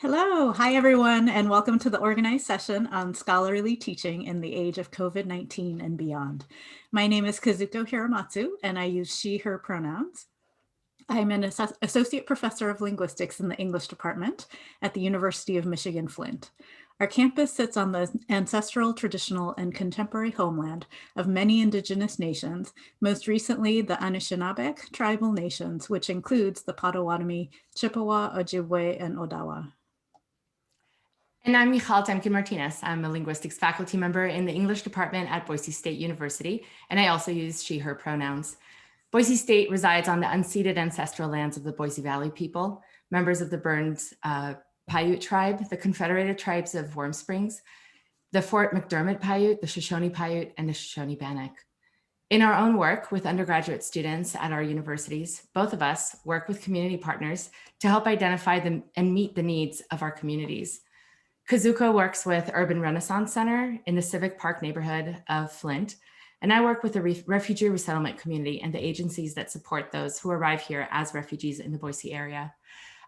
Hello, hi everyone, and welcome to the organized session on scholarly teaching in the age of COVID-19 and beyond. My name is Kazuko Hiramatsu, and I use she, her pronouns. I'm an associate professor of linguistics in the English department at the University of Michigan Flint. Our campus sits on the ancestral, traditional, and contemporary homeland of many indigenous nations, most recently the Anishinaabeg tribal nations, which includes the Potawatomi, Chippewa, Ojibwe, and Odawa. And I'm Michal Temkin-Martinez. I'm a linguistics faculty member in the English department at Boise State University, and I also use she, her pronouns. Boise State resides on the unceded ancestral lands of the Boise Valley people, members of the Burns Paiute tribe, the Confederated Tribes of Warm Springs, the Fort McDermott Paiute, the Shoshone Paiute, and the Shoshone Bannock. In our own work with undergraduate students at our universities, both of us work with community partners to help identify them and meet the needs of our communities. Kazuko works with Urban Renaissance Center in the Civic Park neighborhood of Flint, and I work with the refugee resettlement community and the agencies that support those who arrive here as refugees in the Boise area.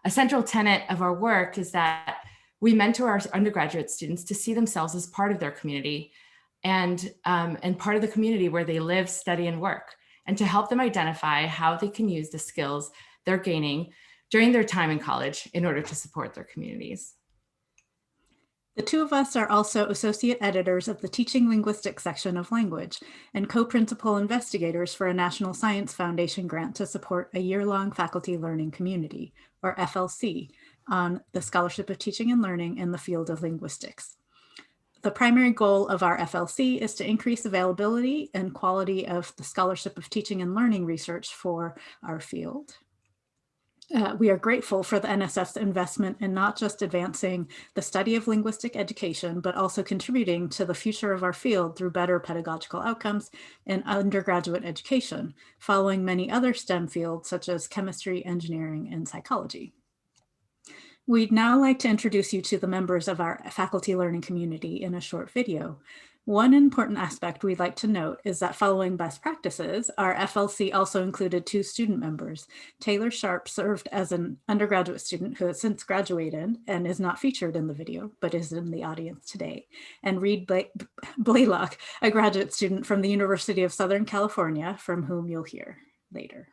A central tenet of our work is that we mentor our undergraduate students to see themselves as part of their community and part of the community where they live, study, and work, and to help them identify how they can use the skills they're gaining during their time in college in order to support their communities. The two of us are also associate editors of the Teaching Linguistics section of Language and co-principal investigators for a National Science Foundation grant to support a year-long faculty learning community, or FLC, on the scholarship of teaching and learning in the field of linguistics. The primary goal of our FLC is to increase availability and quality of the scholarship of teaching and learning research for our field. We are grateful for the NSF's investment in not just advancing the study of linguistic education, but also contributing to the future of our field through better pedagogical outcomes in undergraduate education, following many other STEM fields such as chemistry, engineering, and psychology. We'd now like to introduce you to the members of our faculty learning community in a short video. One important aspect we'd like to note is that following best practices, our FLC also included two student members. Taylor Sharp served as an undergraduate student who has since graduated and is not featured in the video, but is in the audience today. And Reed Blaylock, a graduate student from the University of Southern California, from whom you'll hear later.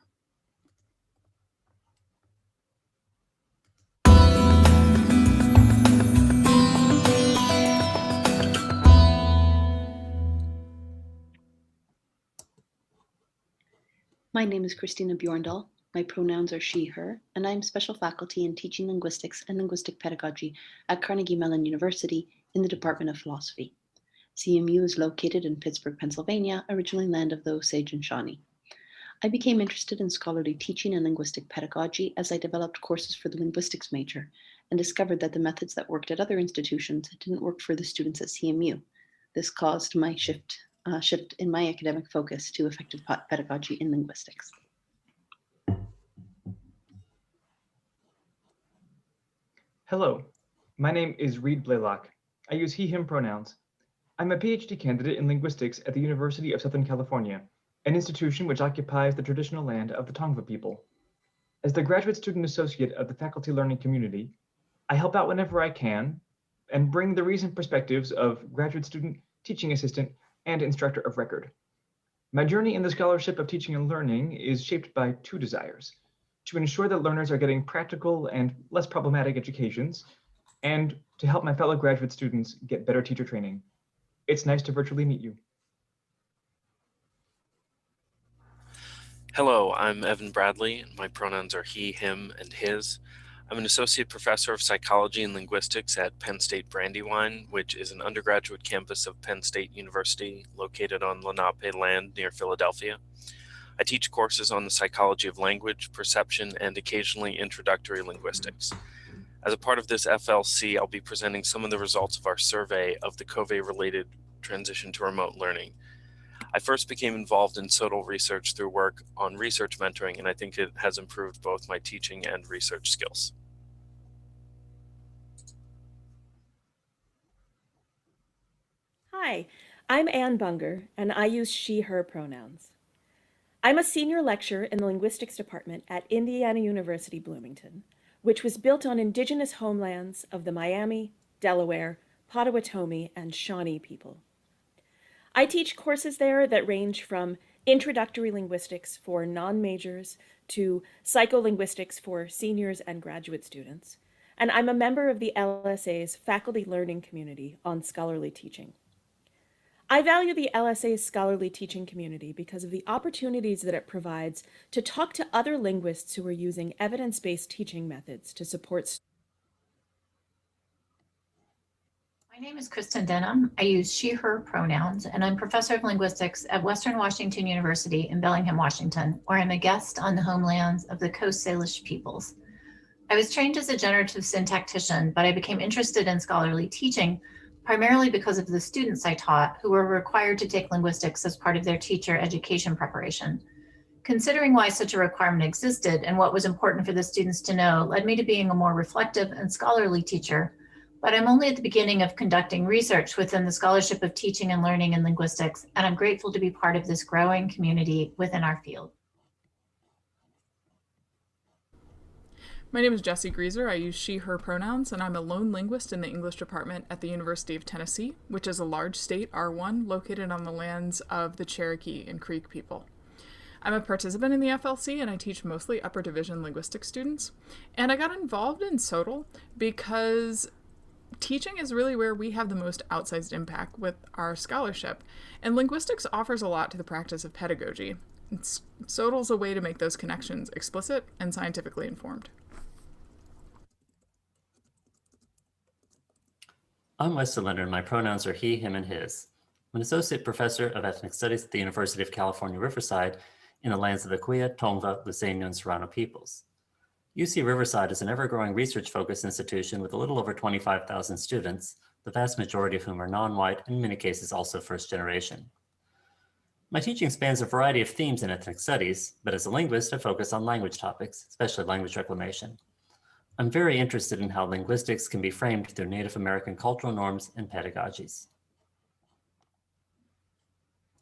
My name is Christina Bjorndal. My pronouns are she, her, and I am special faculty in teaching linguistics and linguistic pedagogy at Carnegie Mellon University in the Department of Philosophy. CMU is located in Pittsburgh, Pennsylvania, originally land of the Osage and Shawnee. I became interested in scholarly teaching and linguistic pedagogy as I developed courses for the linguistics major and discovered that the methods that worked at other institutions didn't work for the students at CMU. This caused my shift in my academic focus to effective pedagogy in linguistics. Hello, my name is Reed Blaylock. I use he, him pronouns. I'm a PhD candidate in linguistics at the University of Southern California, an institution which occupies the traditional land of the Tongva people. As the graduate student associate of the faculty learning community, I help out whenever I can and bring the recent perspectives of graduate student, teaching assistant, and instructor of record. My journey in the scholarship of teaching and learning is shaped by two desires: to ensure that learners are getting practical and less problematic educations, and to help my fellow graduate students get better teacher training. It's nice to virtually meet you. Hello, I'm Evan Bradley, and my pronouns are he, him, and his. I'm an associate professor of psychology and linguistics at Penn State Brandywine, which is an undergraduate campus of Penn State University located on Lenape land near Philadelphia. I teach courses on the psychology of language, perception, and occasionally introductory linguistics. As a part of this FLC, I'll be presenting some of the results of our survey of the COVID-related transition to remote learning. I first became involved in SOTL research through work on research mentoring, and I think it has improved both my teaching and research skills. Hi, I'm Ann Bunger, and I use she, her pronouns. I'm a senior lecturer in the linguistics department at Indiana University Bloomington, which was built on indigenous homelands of the Miami, Delaware, Potawatomi, and Shawnee people. I teach courses there that range from introductory linguistics for non-majors to psycholinguistics for seniors and graduate students, and I'm a member of the LSA's faculty learning community on scholarly teaching. I value the LSA's scholarly teaching community because of the opportunities that it provides to talk to other linguists who are using evidence-based teaching methods to support. My name is Kristen Denham. I use she, her pronouns, and I'm professor of linguistics at Western Washington University in Bellingham, Washington, where I'm a guest on the homelands of the Coast Salish peoples. I was trained as a generative syntactician, but I became interested in scholarly teaching primarily because of the students I taught who were required to take linguistics as part of their teacher education preparation. Considering why such a requirement existed and what was important for the students to know led me to being a more reflective and scholarly teacher. But I'm only at the beginning of conducting research within the Scholarship of Teaching and Learning in Linguistics, and I'm grateful to be part of this growing community within our field. My name is Jessie Grieser. I use she, her pronouns, and I'm a lone linguist in the English department at the University of Tennessee, which is a large state, R1, located on the lands of the Cherokee and Creek people. I'm a participant in the FLC, and I teach mostly upper division linguistics students. And I got involved in SOTL because teaching is really where we have the most outsized impact with our scholarship, and linguistics offers a lot to the practice of pedagogy. SOTL's a way to make those connections explicit and scientifically informed. I'm Weston Leonard, and my pronouns are he, him, and his. I'm an associate professor of ethnic studies at the University of California, Riverside, in the lands of the Kuya, Tongva, Luiseño, and Serrano peoples. UC Riverside is an ever-growing research-focused institution with a little over 25,000 students, the vast majority of whom are non-white and in many cases also first generation. My teaching spans a variety of themes in ethnic studies, but as a linguist, I focus on language topics, especially language reclamation. I'm very interested in how linguistics can be framed through Native American cultural norms and pedagogies.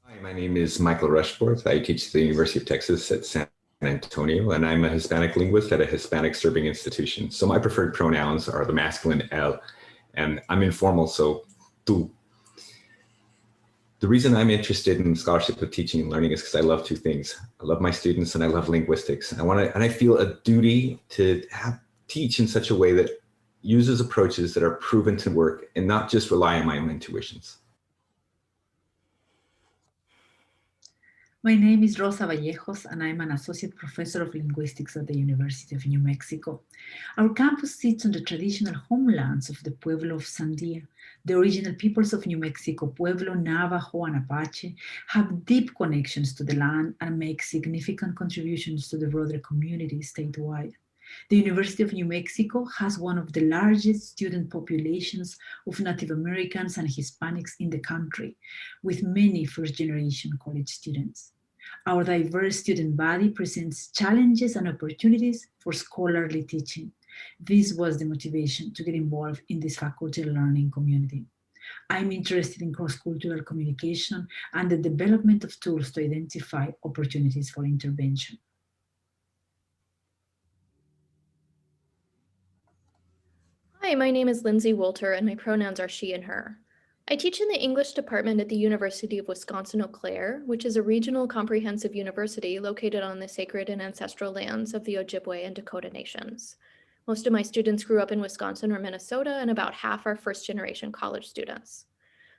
Hi, my name is Michael Rushforth. I teach at the University of Texas at San Antonio, and I'm a Hispanic linguist at a Hispanic serving institution. So my preferred pronouns are the masculine el, and I'm informal, so tú. The reason I'm interested in scholarship of teaching and learning is because I love two things. I love my students and I love linguistics. And I feel a duty to teach in such a way that uses approaches that are proven to work and not just rely on my own intuitions. My name is Rosa Vallejos, and I'm an associate professor of linguistics at the University of New Mexico. Our campus sits on the traditional homelands of the Pueblo of Sandia. The original peoples of New Mexico, Pueblo, Navajo, and Apache, have deep connections to the land and make significant contributions to the broader community statewide. The University of New Mexico has one of the largest student populations of Native Americans and Hispanics in the country, with many first-generation college students. Our diverse student body presents challenges and opportunities for scholarly teaching. This was the motivation to get involved in this faculty learning community. I'm interested in cross-cultural communication and the development of tools to identify opportunities for intervention. Hi, my name is Lindsay Wolter, and my pronouns are she and her. I teach in the English department at the University of Wisconsin-Eau Claire, which is a regional comprehensive university located on the sacred and ancestral lands of the Ojibwe and Dakota nations. Most of my students grew up in Wisconsin or Minnesota, and about half are first-generation college students.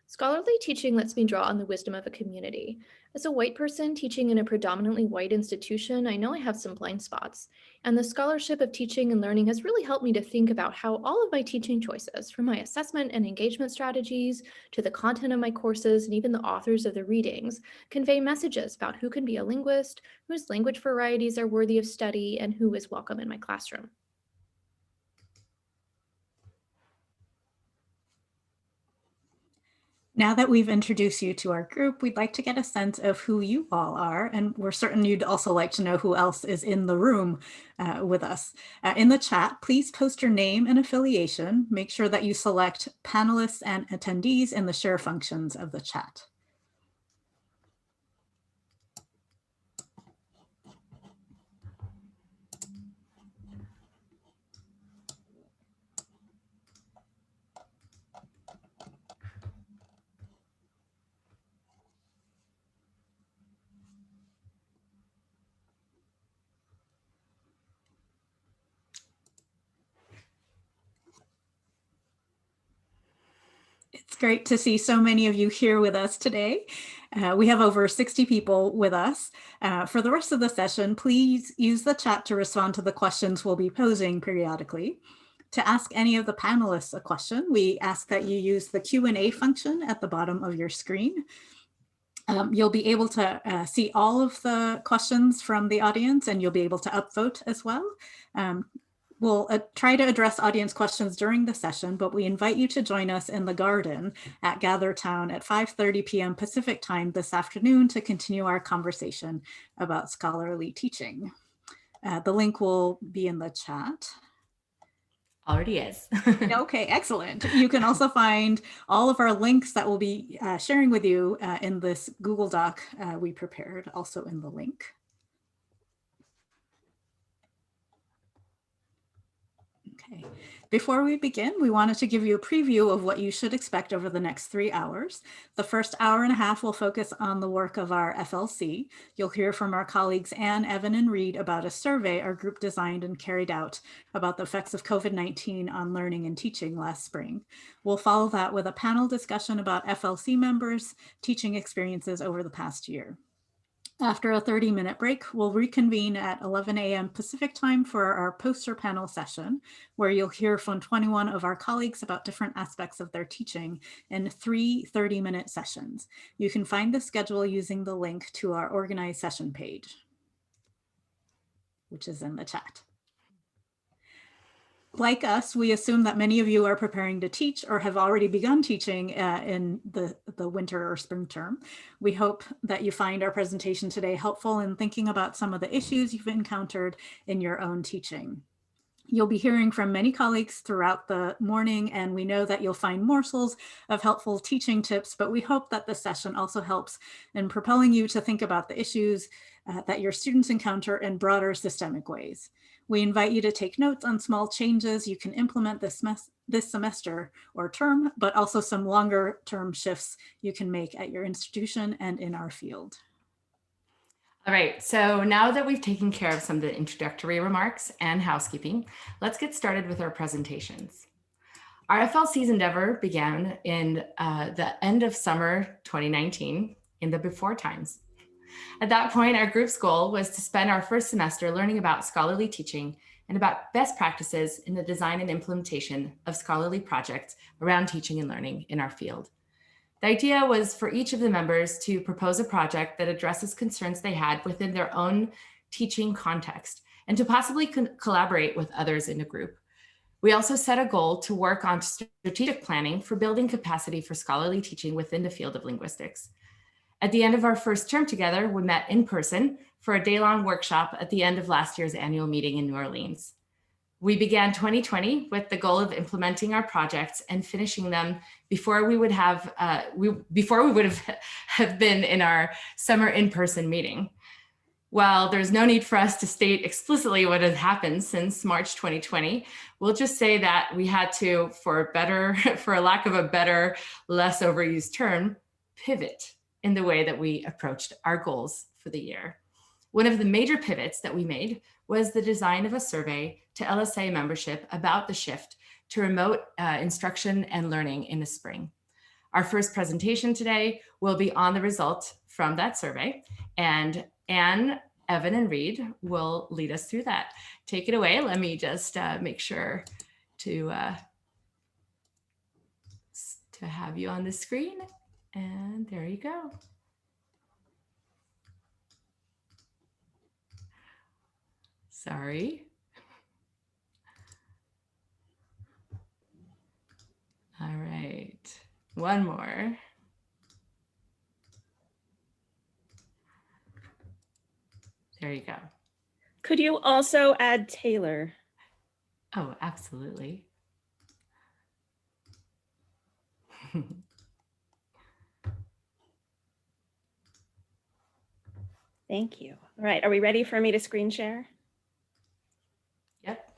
Scholarly teaching lets me draw on the wisdom of a community. As a white person teaching in a predominantly white institution, I know I have some blind spots, and the scholarship of teaching and learning has really helped me to think about how all of my teaching choices, from my assessment and engagement strategies to the content of my courses and even the authors of the readings, convey messages about who can be a linguist, whose language varieties are worthy of study, and who is welcome in my classroom. Now that we've introduced you to our group, we'd like to get a sense of who you all are, and we're certain you'd also like to know who else is in the room with us. In the chat, please post your name and affiliation. Make sure that you select panelists and attendees in the share functions of the chat. great to see so many of you here with us today. We have over 60 people with us. For the rest of the session, please use the chat to respond to the questions we'll be posing periodically. To ask any of the panelists a question, we ask that you use the Q&A function at the bottom of your screen. You'll be able to see all of the questions from the audience, and you'll be able to upvote as well. We'll try to address audience questions during the session, but we invite you to join us in the garden at Gathertown at 5:30 p.m. Pacific time this afternoon to continue our conversation about scholarly teaching. The link will be in the chat. Already is. Okay, excellent. You can also find all of our links that we'll be sharing with you in this Google Doc we prepared, also in the link. Okay. Before we begin, we wanted to give you a preview of what you should expect over the next 3 hours. The first hour and a half will focus on the work of our FLC. You'll hear from our colleagues Anne, Evan, and Reed about a survey our group designed and carried out about the effects of COVID-19 on learning and teaching last spring. We'll follow that with a panel discussion about FLC members' teaching experiences over the past year. After a 30-minute break, we'll reconvene at 11 a.m. Pacific time for our poster panel session, where you'll hear from 21 of our colleagues about different aspects of their teaching in 3 30-minute sessions. You can find the schedule using the link to our organized session page, which is in the chat. Like us, we assume that many of you are preparing to teach or have already begun teaching in the winter or spring term. We hope that you find our presentation today helpful in thinking about some of the issues you've encountered in your own teaching. You'll be hearing from many colleagues throughout the morning, and we know that you'll find morsels of helpful teaching tips, but we hope that this session also helps in propelling you to think about the issues that your students encounter in broader systemic ways. We invite you to take notes on small changes you can implement this semester or term, but also some longer term shifts you can make at your institution and in our field. All right, so now that we've taken care of some of the introductory remarks and housekeeping, let's get started with our presentations. Our FLC's endeavor began in the end of summer 2019, in the before times. At that point, our group's goal was to spend our first semester learning about scholarly teaching and about best practices in the design and implementation of scholarly projects around teaching and learning in our field. The idea was for each of the members to propose a project that addresses concerns they had within their own teaching context and to possibly collaborate with others in the group. We also set a goal to work on strategic planning for building capacity for scholarly teaching within the field of linguistics. At the end of our first term together, we met in person for a day-long workshop at the end of last year's annual meeting in New Orleans. We began 2020 with the goal of implementing our projects and finishing them before we would have been in our summer in-person meting. While there's no need for us to state explicitly what has happened since March 2020, we'll just say that we had to, for a lack of a better, less overused term, pivot in the way that we approached our goals for the year. One of the major pivots that we made was the design of a survey to LSA membership about the shift to remote instruction and learning in the spring. Our first presentation today will be on the results from that survey, and Anne, Evan, and Reed will lead us through that. Take it away. Let me just make sure to have you on the screen. And there you go. Sorry. All right, one more. There you go. Could you also add Taylor? Oh, absolutely. Thank you. All right, are we ready for me to screen share? Yep.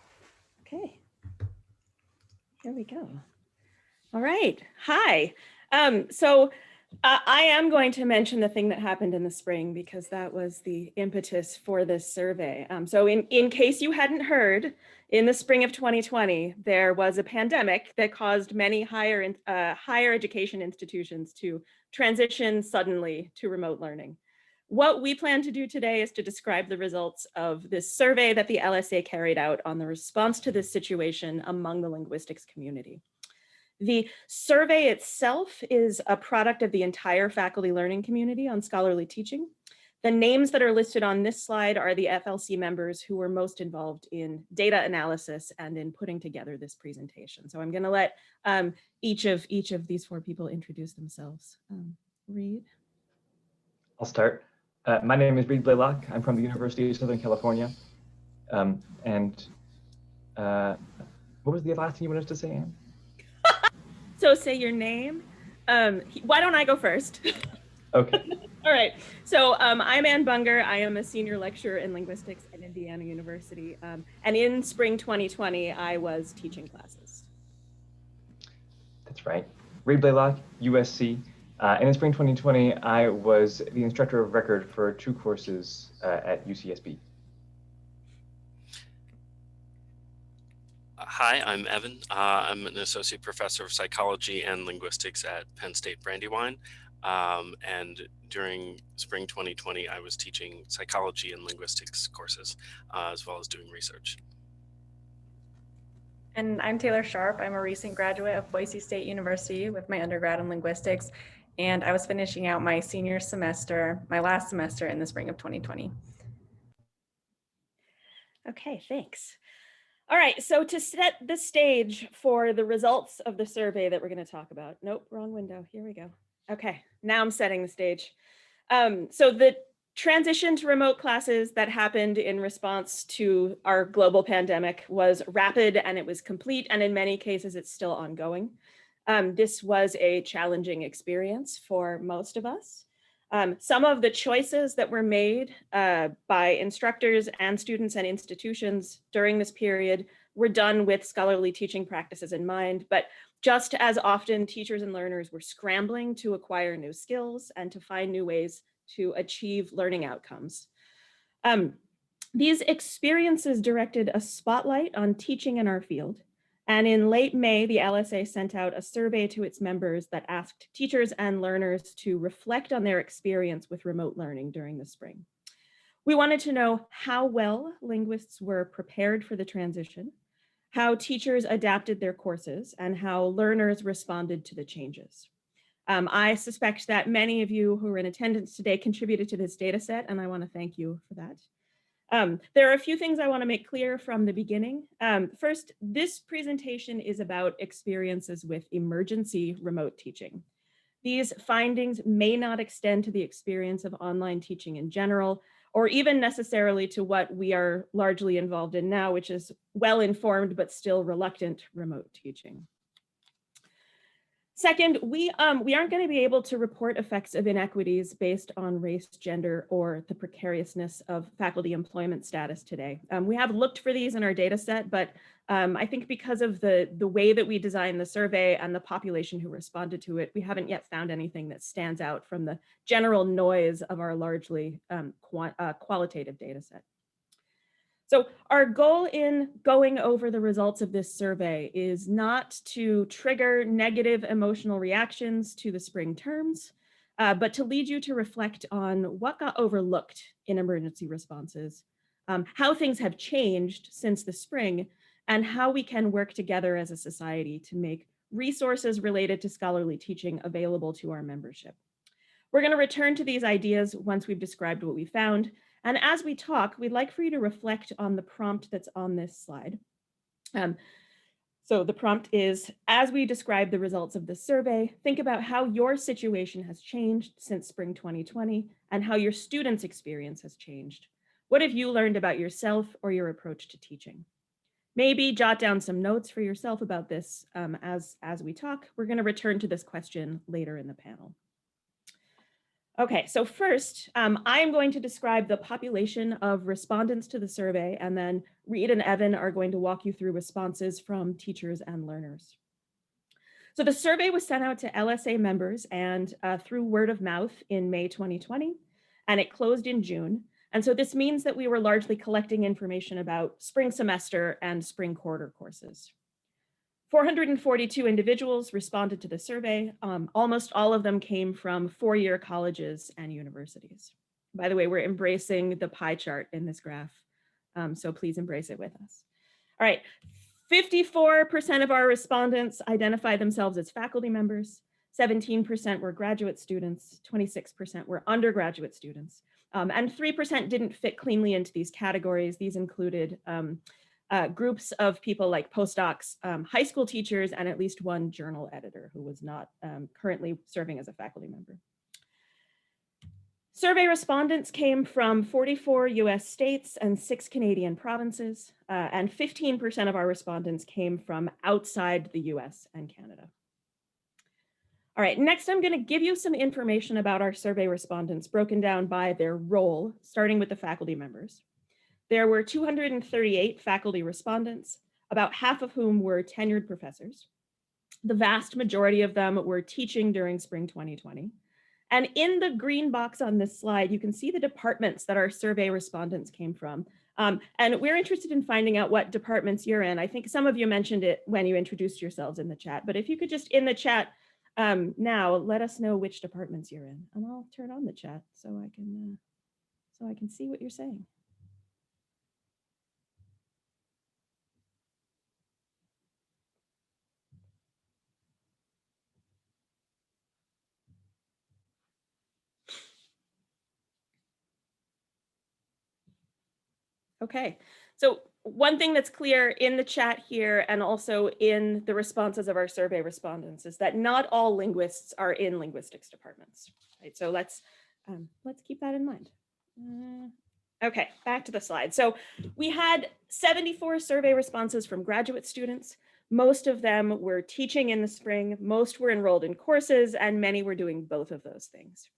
Okay. Here we go. All right. Hi. So I am going to mention the thing that happened in the spring because that was the impetus for this survey. So in case you hadn't heard, in the spring of 2020, there was a pandemic that caused many higher education institutions to transition suddenly to remote learning. What we plan to do today is to describe the results of this survey that the LSA carried out on the response to this situation among the linguistics community. The survey itself is a product of the entire faculty learning community on scholarly teaching. The names that are listed on this slide are the FLC members who were most involved in data analysis and in putting together this presentation. So I'm going to let each of these four people introduce themselves. Reed? I'll start. My name is Reed Blaylock. I'm from the University of Southern California. What was the last thing you wanted us to say, Anne? So say your name. Why don't I go first? Okay. All right. So I'm Ann Bunger. I am a senior lecturer in linguistics at Indiana University. And in spring 2020, I was teaching classes. That's right. Reed Blaylock, USC. And in spring 2020, I was the instructor of record for 2 courses at UCSB. Hi, I'm Evan. I'm an associate professor of psychology and linguistics at Penn State Brandywine. And during spring 2020, I was teaching psychology and linguistics courses, as well as doing research. And I'm Taylor Sharp. I'm a recent graduate of Boise State University with my undergrad in linguistics. And I was finishing out my senior semester, my last semester in the spring of 2020. Okay, thanks. All right, so to set the stage for the results of the survey that we're going to talk about. Nope, wrong window. Here we go. Okay, now I'm setting the stage. So the transition to remote classes that happened in response to our global pandemic was rapid and it was complete, and in many cases it's still ongoing. This was a challenging experience for most of us. Some of the choices that were made by instructors and students and institutions during this period were done with scholarly teaching practices in mind, but just as often, teachers and learners were scrambling to acquire new skills and to find new ways to achieve learning outcomes. These experiences directed a spotlight on teaching in our field. And in late May, the LSA sent out a survey to its members that asked teachers and learners to reflect on their experience with remote learning during the spring. We wanted to know how well linguists were prepared for the transition, how teachers adapted their courses, and how learners responded to the changes. I suspect that many of you who are in attendance today contributed to this data set, and I want to thank you for that. There are a few things I want to make clear from the beginning. First, this presentation is about experiences with emergency remote teaching. These findings may not extend to the experience of online teaching in general, or even necessarily to what we are largely involved in now, which is well-informed but still reluctant remote teaching. Second, we aren't going to be able to report effects of inequities based on race, gender, or the precariousness of faculty employment status today. We have looked for these in our data set, but I think because of the way that we designed the survey and the population who responded to it, we haven't yet found anything that stands out from the general noise of our largely qualitative data set. So our goal in going over the results of this survey is not to trigger negative emotional reactions to the spring terms, but to lead you to reflect on what got overlooked in emergency responses, how things have changed since the spring, and how we can work together as a society to make resources related to scholarly teaching available to our membership. We're going to return to these ideas once we've described what we found. And as we talk, we'd like for you to reflect on the prompt that's on this slide. So the prompt is, as we describe the results of this survey, think about how your situation has changed since spring 2020 and how your students' experience has changed. What have you learned about yourself or your approach to teaching? Maybe jot down some notes for yourself about this as we talk. We're going to return to this question later in the panel. Okay, so first, I'm going to describe the population of respondents to the survey, and then Reed and Evan are going to walk you through responses from teachers and learners. So the survey was sent out to LSA members and through word of mouth in May 2020, and it closed in June. And so this means that we were largely collecting information about spring semester and spring quarter courses. 442 individuals responded to the survey. Almost all of them came from four-year colleges and universities. By the way, we're embracing the pie chart in this graph, so please embrace it with us. All right, 54% of our respondents identify themselves as faculty members, 17% were graduate students, 26% were undergraduate students, and 3% didn't fit cleanly into these categories. These included groups of people like postdocs, high school teachers, and at least one journal editor who was not currently serving as a faculty member. Survey respondents came from 44 US states and 6 Canadian provinces, and 15% of our respondents came from outside the US and Canada. All right, next I'm going to give you some information about our survey respondents broken down by their role, starting with the faculty members. There were 238 faculty respondents, about half of whom were tenured professors. The vast majority of them were teaching during spring 2020. And in the green box on this slide, you can see the departments that our survey respondents came from. And we're interested in finding out what departments you're in. I think some of you mentioned it when you introduced yourselves in the chat, but if you could just in the chat now, let us know which departments you're in, and I'll turn on the chat so I can see what you're saying. Okay, so one thing that's clear in the chat here and also in the responses of our survey respondents is that not all linguists are in linguistics departments, right? So let's keep that in mind. Okay, back to the slide. So we had 74 survey responses from graduate students. Most of them were teaching in the spring, most were enrolled in courses, and many were doing both of those things.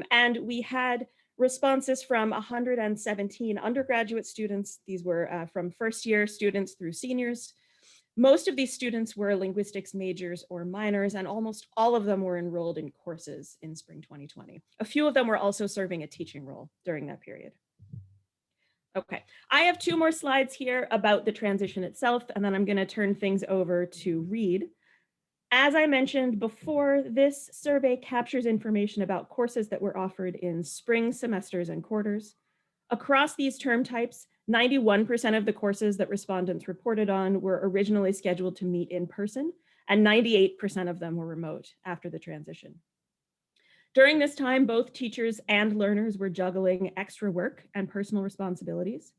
And we had responses from 117 undergraduate students. These were from first year students through seniors. Most of these students were linguistics majors or minors, and almost all of them were enrolled in courses in spring 2020. A few of them were also serving a teaching role during that period. Okay, I have two more slides here about the transition itself, and then I'm going to turn things over to Reed. As I mentioned before, this survey captures information about courses that were offered in spring semesters and quarters. Across these term types, 91% of the courses that respondents reported on were originally scheduled to meet in person, and 98% of them were remote after the transition. During this time, both teachers and learners were juggling extra work and personal responsibilities.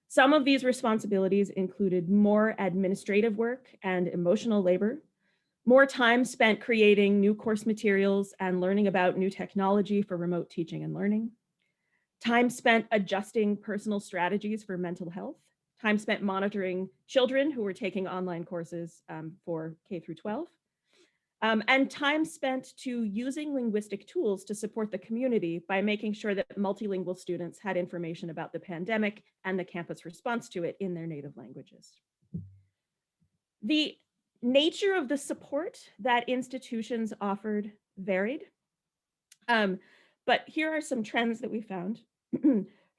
Some of these responsibilities included more administrative work and emotional labor, more time spent creating new course materials and learning about new technology for remote teaching and learning, time spent adjusting personal strategies for mental health, time spent monitoring children who were taking online courses for K through 12, and time spent to using linguistic tools to support the community by making sure that multilingual students had information about the pandemic and the campus response to it in their native languages. The nature of the support that institutions offered varied, but here are some trends that we found.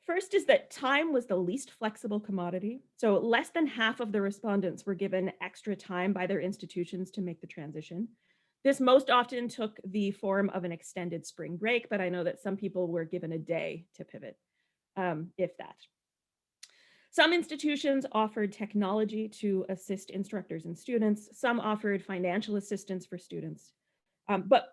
First is that time was the least flexible commodity. So less than half of the respondents were given extra time by their institutions to make the transition. This most often took the form of an extended spring break, but I know that some people were given a day to pivot, if that. Some institutions offered technology to assist instructors and students. Some offered financial assistance for students. But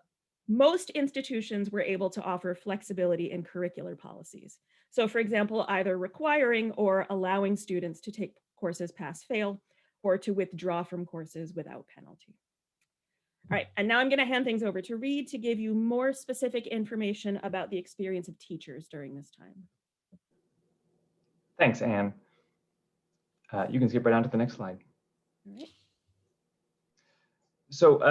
most institutions were able to offer flexibility in curricular policies. So for example, either requiring or allowing students to take courses pass-fail or to withdraw from courses without penalty. All right, and now I'm going to hand things over to Reed to give you more specific information about the experience of teachers during this time. Thanks, Anne. You can skip right on to the next slide. All right. So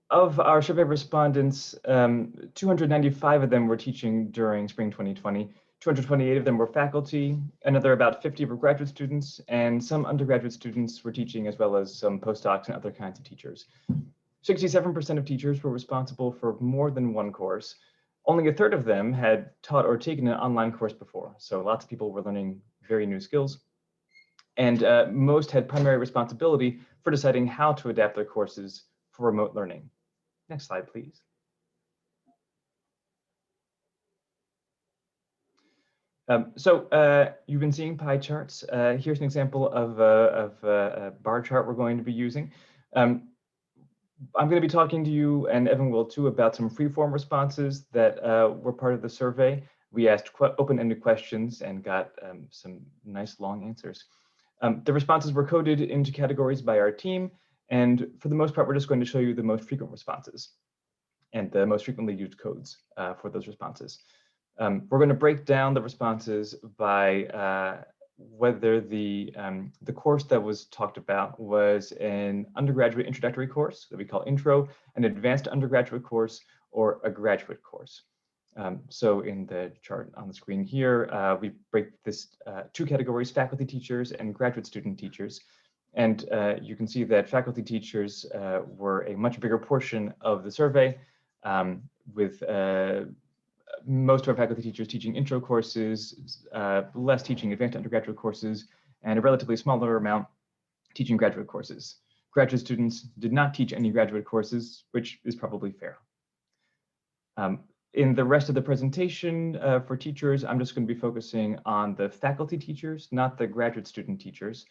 of our survey respondents, 295 of them were teaching during spring 2020, 228 of them were faculty, another about 50 were graduate students, and some undergraduate students were teaching, as well as some postdocs and other kinds of teachers. 67% of teachers were responsible for more than one course. Only a third of them had taught or taken an online course before, so lots of people were learning very new skills. And most had primary responsibility for deciding how to adapt their courses for remote learning. Next slide, please. You've been seeing pie charts. Here's an example of a bar chart we're going to be using. I'm going to be talking to you, and Evan will too, about some free-form responses that were part of the survey. We asked open-ended questions and got some nice long answers. The responses were coded into categories by our team, and for the most part, we're just going to show you the most frequent responses and the most frequently used codes for those responses. We're going to break down the responses by whether the course that was talked about was an undergraduate introductory course that we call intro, an advanced undergraduate course, or a graduate course. So in the chart on the screen here, we break this two categories, faculty teachers and graduate student teachers. And you can see that faculty teachers were a much bigger portion of the survey, with most of our faculty teachers teaching intro courses, less teaching advanced undergraduate courses, and a relatively smaller amount teaching graduate courses. Graduate students did not teach any graduate courses, which is probably fair. In the rest of the presentation for teachers, I'm just going to be focusing on the faculty teachers, not the graduate student teachers,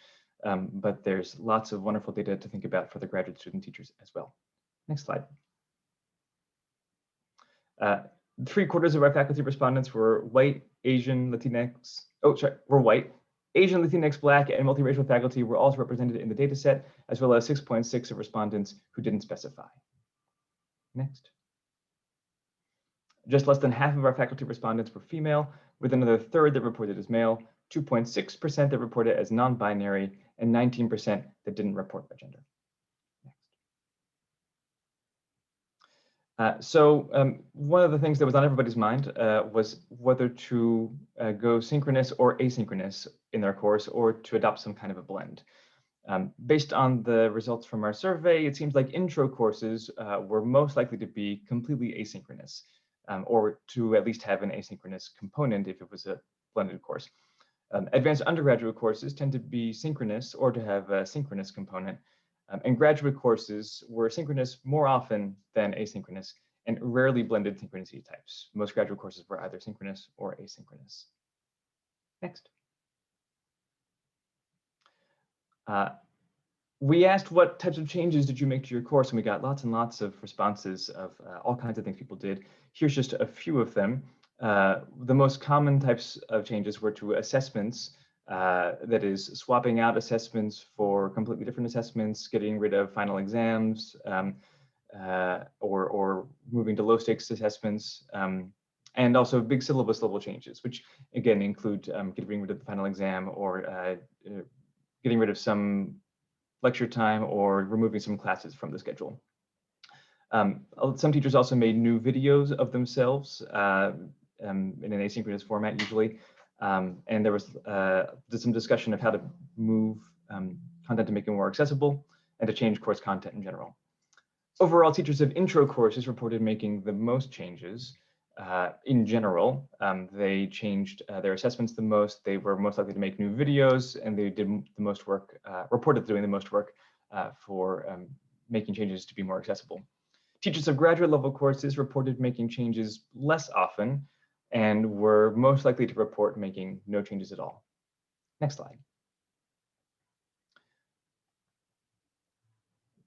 but there's lots of wonderful data to think about for the graduate student teachers as well. Next slide. 3/4 of our faculty respondents were white, Asian, Latinx, were white. Asian, Latinx, Black, and multiracial faculty were also represented in the data set, as well as 6.6 of respondents who didn't specify. Next. Just less than half of our faculty respondents were female, with another third that reported as male, 2.6% that reported as non-binary, and 19% that didn't report by gender. One of the things that was on everybody's mind was whether to go synchronous or asynchronous in their course, or to adopt some kind of a blend. Based on the results from our survey, it seems like intro courses were most likely to be completely asynchronous, or to at least have an asynchronous component if it was a blended course. Advanced undergraduate courses tend to be synchronous or to have a synchronous component. And graduate courses were synchronous more often than asynchronous, and rarely blended synchronicity types. Most graduate courses were either synchronous or asynchronous. Next. We asked what types of changes did you make to your course, and we got lots and lots of responses of all kinds of things people did. Here's just a few of them. The most common types of changes were to assessments, that is swapping out assessments for completely different assessments, getting rid of final exams, or moving to low stakes assessments, and also big syllabus level changes, which again include getting rid of the final exam, or getting rid of some lecture time, or removing some classes from the schedule. Some teachers also made new videos of themselves in an asynchronous format usually. And there was some discussion of how to move content to make it more accessible and to change course content in general. Overall, teachers of intro courses reported making the most changes. In general, they changed their assessments the most. They were most likely to make new videos, and they did the most work, reported doing the most work for making changes to be more accessible. Teachers of graduate level courses reported making changes less often, and were most likely to report making no changes at all. Next slide.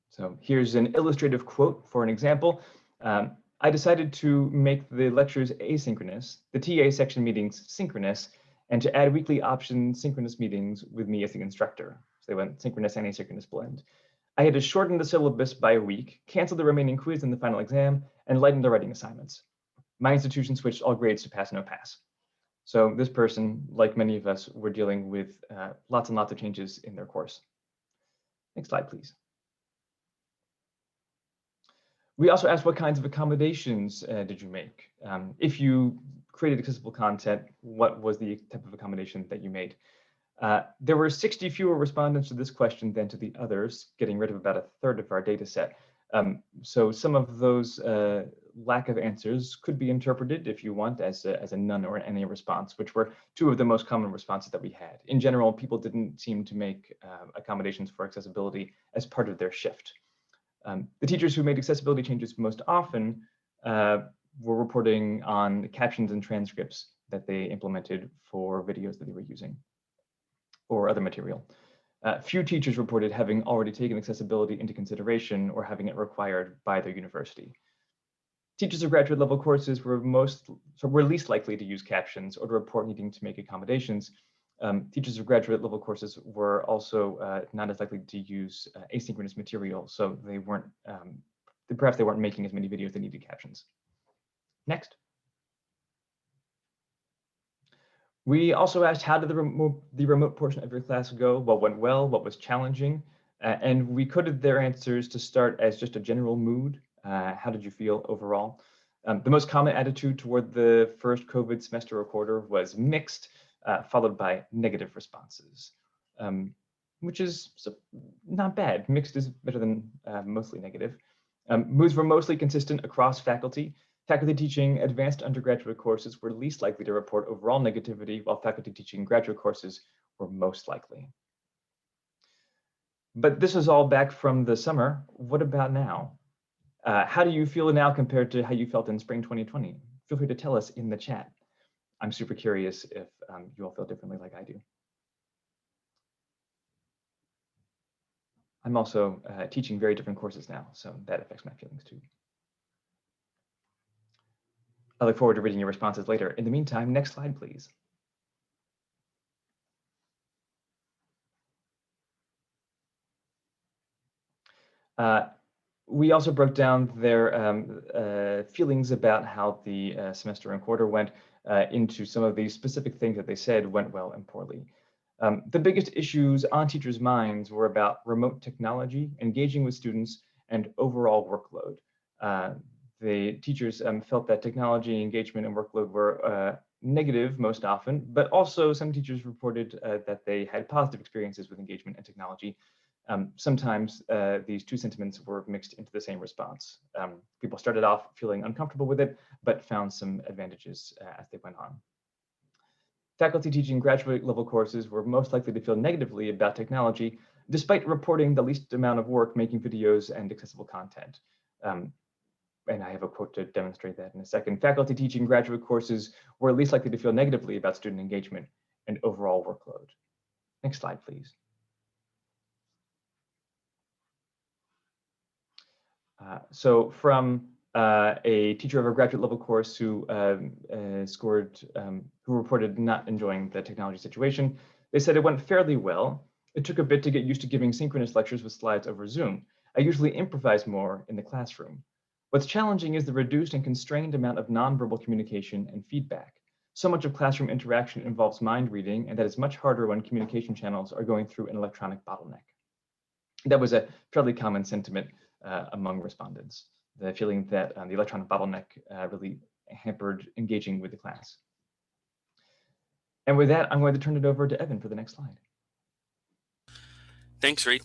So here's an illustrative quote for an example. I decided to make the lectures asynchronous, the TA section meetings synchronous, and to add weekly option synchronous meetings with me as the instructor. So they went synchronous and asynchronous blend. I had to shorten the syllabus by a week, cancel the remaining quiz and the final exam, and lighten the writing assignments. My institution switched all grades to pass, no pass. So this person, like many of us, were dealing with lots and lots of changes in their course. Next slide, please. We also asked what kinds of accommodations did you make? If you created accessible content, what was the type of accommodation that you made? There were 60 fewer respondents to this question than to the others, getting rid of about a third of our data set. So some of those lack of answers could be interpreted, if you want, as a none or an any response, which were two of the most common responses that we had. In general, people didn't seem to make accommodations for accessibility as part of their shift. The teachers who made accessibility changes most often were reporting on captions and transcripts that they implemented for videos that they were using or other material. Few teachers reported having already taken accessibility into consideration or having it required by their university. Teachers of graduate level courses were least likely to use captions or to report needing to make accommodations. Teachers of graduate level courses were also not as likely to use asynchronous material, so they weren't, perhaps they weren't making as many videos that needed captions. Next. We also asked, how did the remote portion of your class go? What went well? What was challenging? And we coded their answers to start as just a general mood. How did you feel overall? The most common attitude toward the first COVID semester or quarter was mixed, followed by negative responses, which is not bad. Mixed is better than mostly negative. Moods were mostly consistent across faculty. Faculty teaching advanced undergraduate courses were least likely to report overall negativity, while faculty teaching graduate courses were most likely. But this is all back from the summer. What about now? How do you feel now compared to how you felt in spring 2020? Feel free to tell us in the chat. I'm super curious if you all feel differently like I do. I'm also teaching very different courses now, so that affects my feelings too. I look forward to reading your responses later. In the meantime, next slide, please. We also broke down their feelings about how the semester and quarter went into some of these specific things that they said went well and poorly. The biggest issues on teachers' minds were about remote technology, engaging with students, and overall workload. The teachers felt that technology engagement and workload were negative most often, but also some teachers reported that they had positive experiences with engagement and technology. Sometimes these two sentiments were mixed into the same response. People started off feeling uncomfortable with it, but found some advantages as they went on. Faculty teaching graduate level courses were most likely to feel negatively about technology, despite reporting the least amount of work making videos and accessible content. And I have a quote to demonstrate that in a second. Faculty teaching graduate courses were least likely to feel negatively about student engagement and overall workload. Next slide, please. So from a teacher of a graduate level course who who reported not enjoying the technology situation, they said it went fairly well. It took a bit to get used to giving synchronous lectures with slides over Zoom. I usually improvise more in the classroom. What's challenging is the reduced and constrained amount of nonverbal communication and feedback. So much of classroom interaction involves mind reading, and that is much harder when communication channels are going through an electronic bottleneck. That was a fairly common sentiment among respondents, the feeling that the electronic bottleneck really hampered engaging with the class. And with that, I'm going to turn it over to Evan for the next slide. Thanks, Reed.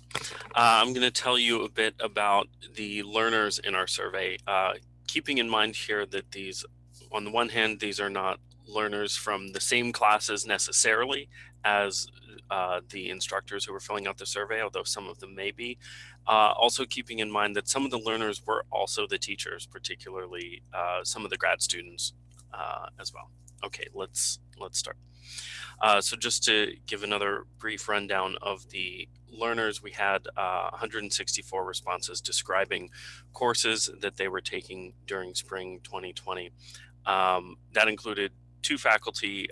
I'm going to tell you a bit about the learners in our survey, keeping in mind here that these, on the one hand, these are not learners from the same classes necessarily as the instructors who were filling out the survey, although some of them may be. Also keeping in mind that some of the learners were also the teachers, particularly some of the grad students as well. Okay, let's start. So just to give another brief rundown of the learners, we had 164 responses describing courses that they were taking during spring 2020. That included 2 faculty,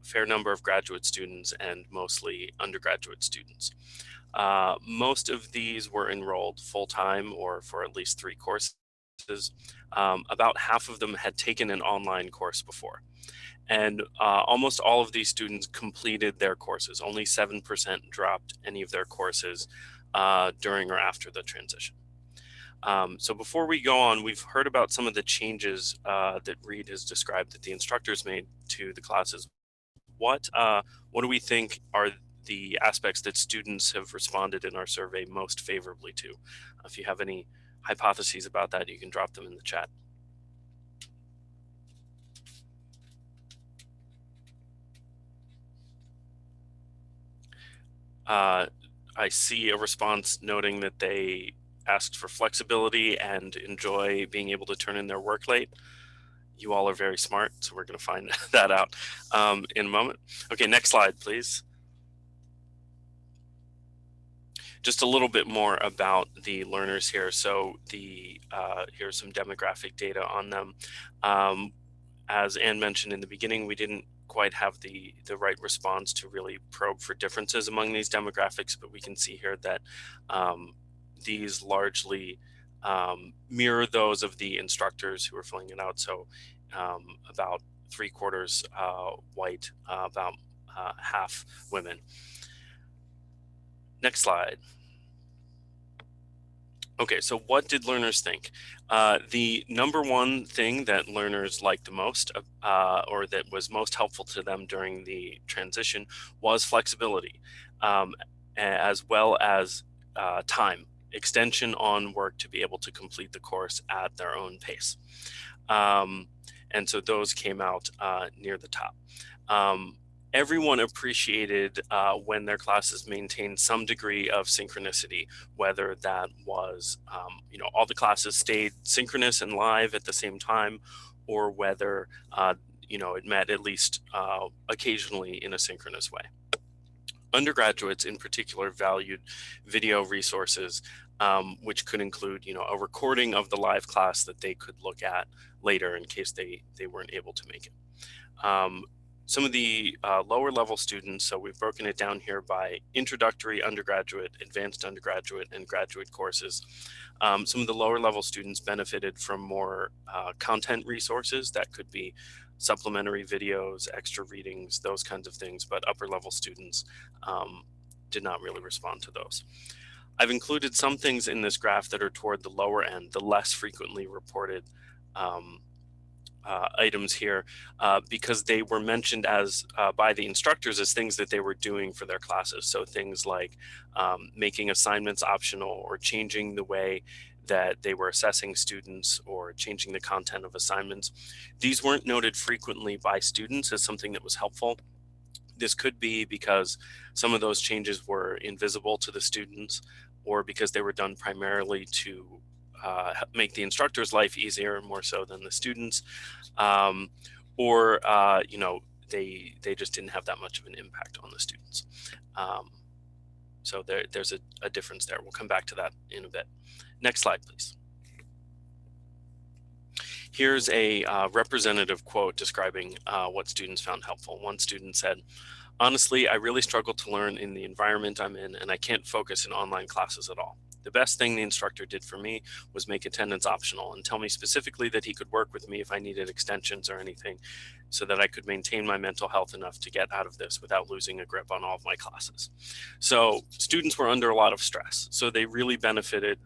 fair number of graduate students, and mostly undergraduate students. Most of these were enrolled full-time or for at least 3 courses. About half of them had taken an online course before. And almost all of these students completed their courses. Only 7% dropped any of their courses during or after the transition. So before we go on, we've heard about some of the changes that Reed has described that the instructors made to the classes. What do we think are the aspects that students have responded in our survey most favorably to? If you have any hypotheses about that, you can drop them in the chat. I see a response noting that they asked for flexibility and enjoy being able to turn in their work late. You all are very smart, so we're going to find that out in a moment. Okay, next slide, please. Just a little bit more about the learners here. So here's some demographic data on them. As Anne mentioned in the beginning, we didn't quite have the right response to really probe for differences among these demographics, but we can see here that these largely mirror those of the instructors who are filling it out. So about 3/4 white, about half women. Next slide. Okay, so what did learners think? The number one thing that learners liked the most, or that was most helpful to them during the transition, was flexibility, as well as time, extension on work to be able to complete the course at their own pace. And so those came out near the top. Everyone appreciated when their classes maintained some degree of synchronicity, whether that was, all the classes stayed synchronous and live at the same time, or whether, it met at least occasionally in a synchronous way. Undergraduates in particular valued video resources, which could include, a recording of the live class that they could look at later in case they weren't able to make it. Some of the lower level students, so we've broken it down here by introductory undergraduate, advanced undergraduate, and graduate courses. Some of the lower level students benefited from more content resources that could be supplementary videos, extra readings, those kinds of things, but upper level students did not really respond to those. I've included some things in this graph that are toward the lower end, the less frequently reported items here, because they were mentioned as by the instructors as things that they were doing for their classes. So things like making assignments optional, or changing the way that they were assessing students, or changing the content of assignments. These weren't noted frequently by students as something that was helpful. This could be because some of those changes were invisible to the students, or because they were done primarily to make the instructor's life easier, more so than the students, or they just didn't have that much of an impact on the students. So there's a difference there. We'll come back to that in a bit. Next slide, please. Here's a representative quote describing what students found helpful. One student said, "Honestly, I really struggle to learn in the environment I'm in, and I can't focus in online classes at all. The best thing the instructor did for me was make attendance optional and tell me specifically that he could work with me if I needed extensions or anything, so that I could maintain my mental health enough to get out of this without losing a grip on all of my classes." So students were under a lot of stress. So they really benefited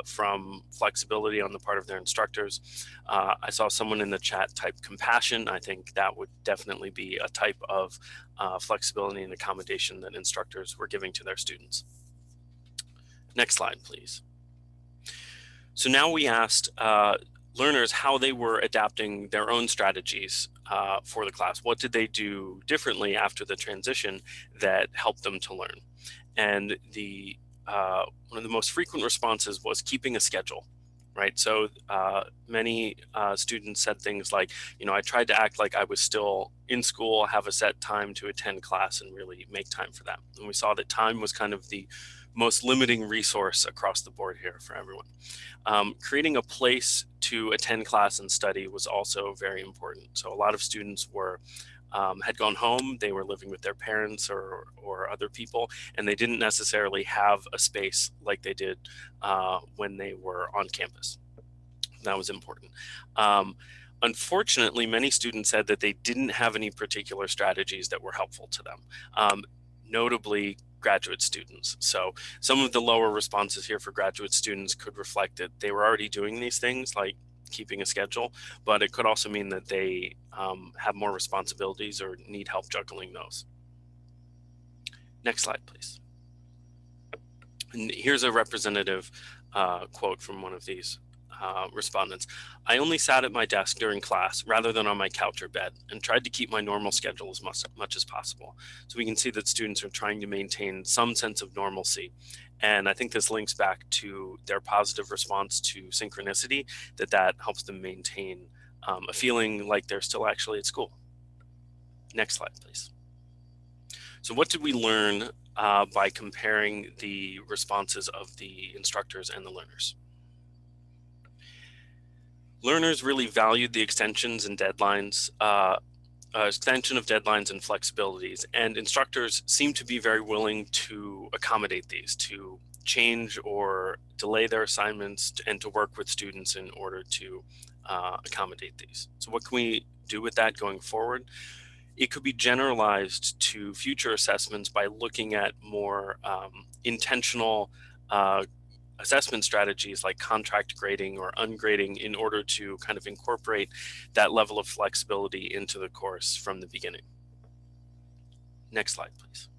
from flexibility on the part of their instructors. I saw someone in the chat type compassion. I think that would definitely be a type of flexibility and accommodation that instructors were giving to their students. Next slide, please. So now we asked learners how they were adapting their own strategies for the class. What did they do differently after the transition that helped them to learn? And one of the most frequent responses was keeping a schedule, right? So many students said things like, I tried to act like I was still in school, have a set time to attend class, and really make time for that. And we saw that time was kind of the most limiting resource across the board here for everyone. Creating a place to attend class and study was also very important. So a lot of students had gone home, they were living with their parents or other people, and they didn't necessarily have a space like they did when they were on campus. That was important. Unfortunately, many students said that they didn't have any particular strategies that were helpful to them. Notably, graduate students. So some of the lower responses here for graduate students could reflect that they were already doing these things like keeping a schedule, but it could also mean that they have more responsibilities or need help juggling those. Next slide, please. And here's a representative quote from one of these respondents. I only sat at my desk during class rather than on my couch or bed and tried to keep my normal schedule as much as possible. So we can see that students are trying to maintain some sense of normalcy. And I think this links back to their positive response to synchronicity, that helps them maintain a feeling like they're still actually at school. Next slide, please. So what did we learn by comparing the responses of the instructors and the learners? Learners really valued the extensions and deadlines, extension of deadlines and flexibilities, and instructors seem to be very willing to accommodate these, to change or delay their assignments and to work with students in order to accommodate these. So what can we do with that going forward? It could be generalized to future assessments by looking at more intentional assessment strategies like contract grading or ungrading in order to kind of incorporate that level of flexibility into the course from the beginning. Next slide, please.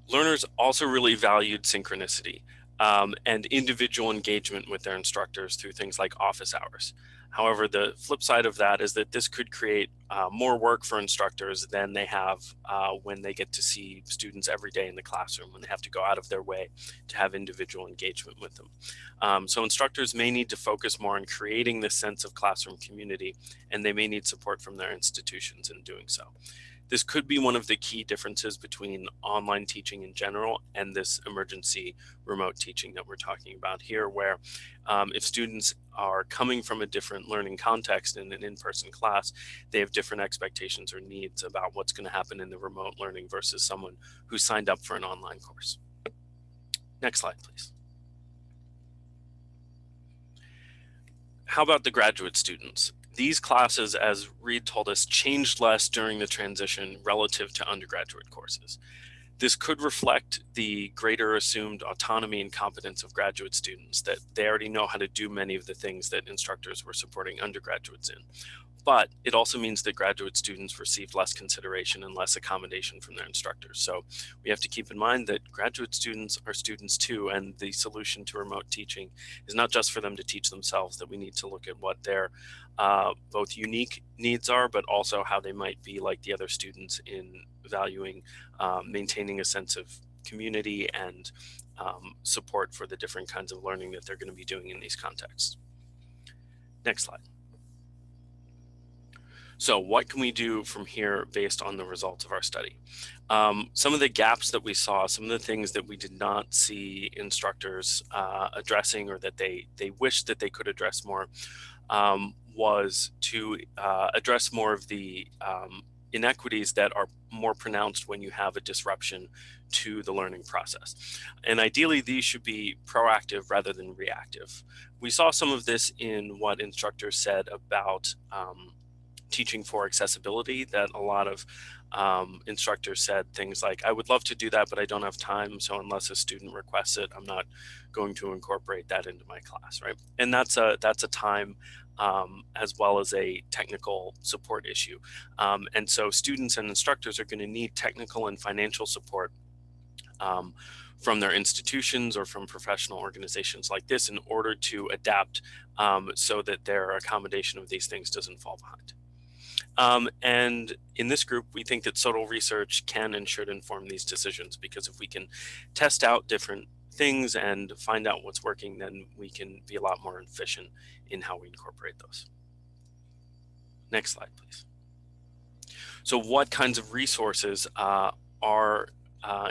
Learners also really valued synchronicity and individual engagement with their instructors through things like office hours. However, the flip side of that is that this could create more work for instructors than they have when they get to see students every day in the classroom, when they have to go out of their way to have individual engagement with them. So instructors may need to focus more on creating this sense of classroom community, and they may need support from their institutions in doing so. This could be one of the key differences between online teaching in general and this emergency remote teaching that we're talking about here, where if students are coming from a different learning context in an in-person class, they have different expectations or needs about what's going to happen in the remote learning versus someone who signed up for an online course. Next slide, please. How about the graduate students? These classes, as Reed told us, changed less during the transition relative to undergraduate courses. This could reflect the greater assumed autonomy and competence of graduate students, that they already know how to do many of the things that instructors were supporting undergraduates in. But it also means that graduate students received less consideration and less accommodation from their instructors. So we have to keep in mind that graduate students are students too, and the solution to remote teaching is not just for them to teach themselves, that we need to look at what their both unique needs are, but also how they might be like the other students in valuing maintaining a sense of community and support for the different kinds of learning that they're going to be doing in these contexts. Next slide. So what can we do from here based on the results of our study? Some of the gaps that we saw, some of the things that we did not see instructors addressing, or that they wished that they could address more, was to address more of the inequities that are more pronounced when you have a disruption to the learning process. And ideally, these should be proactive rather than reactive. We saw some of this in what instructors said about teaching for accessibility, that a lot of instructors said things like, I would love to do that, but I don't have time. So unless a student requests it, I'm not going to incorporate that into my class, right? And that's a time as well as a technical support issue. And so students and instructors are going to need technical and financial support from their institutions or from professional organizations like this in order to adapt so that their accommodation of these things doesn't fall behind. And in this group, we think that SOTL research can and should inform these decisions, because if we can test out different things and find out what's working, then we can be a lot more efficient in how we incorporate those. Next slide, please. So what kinds of resources are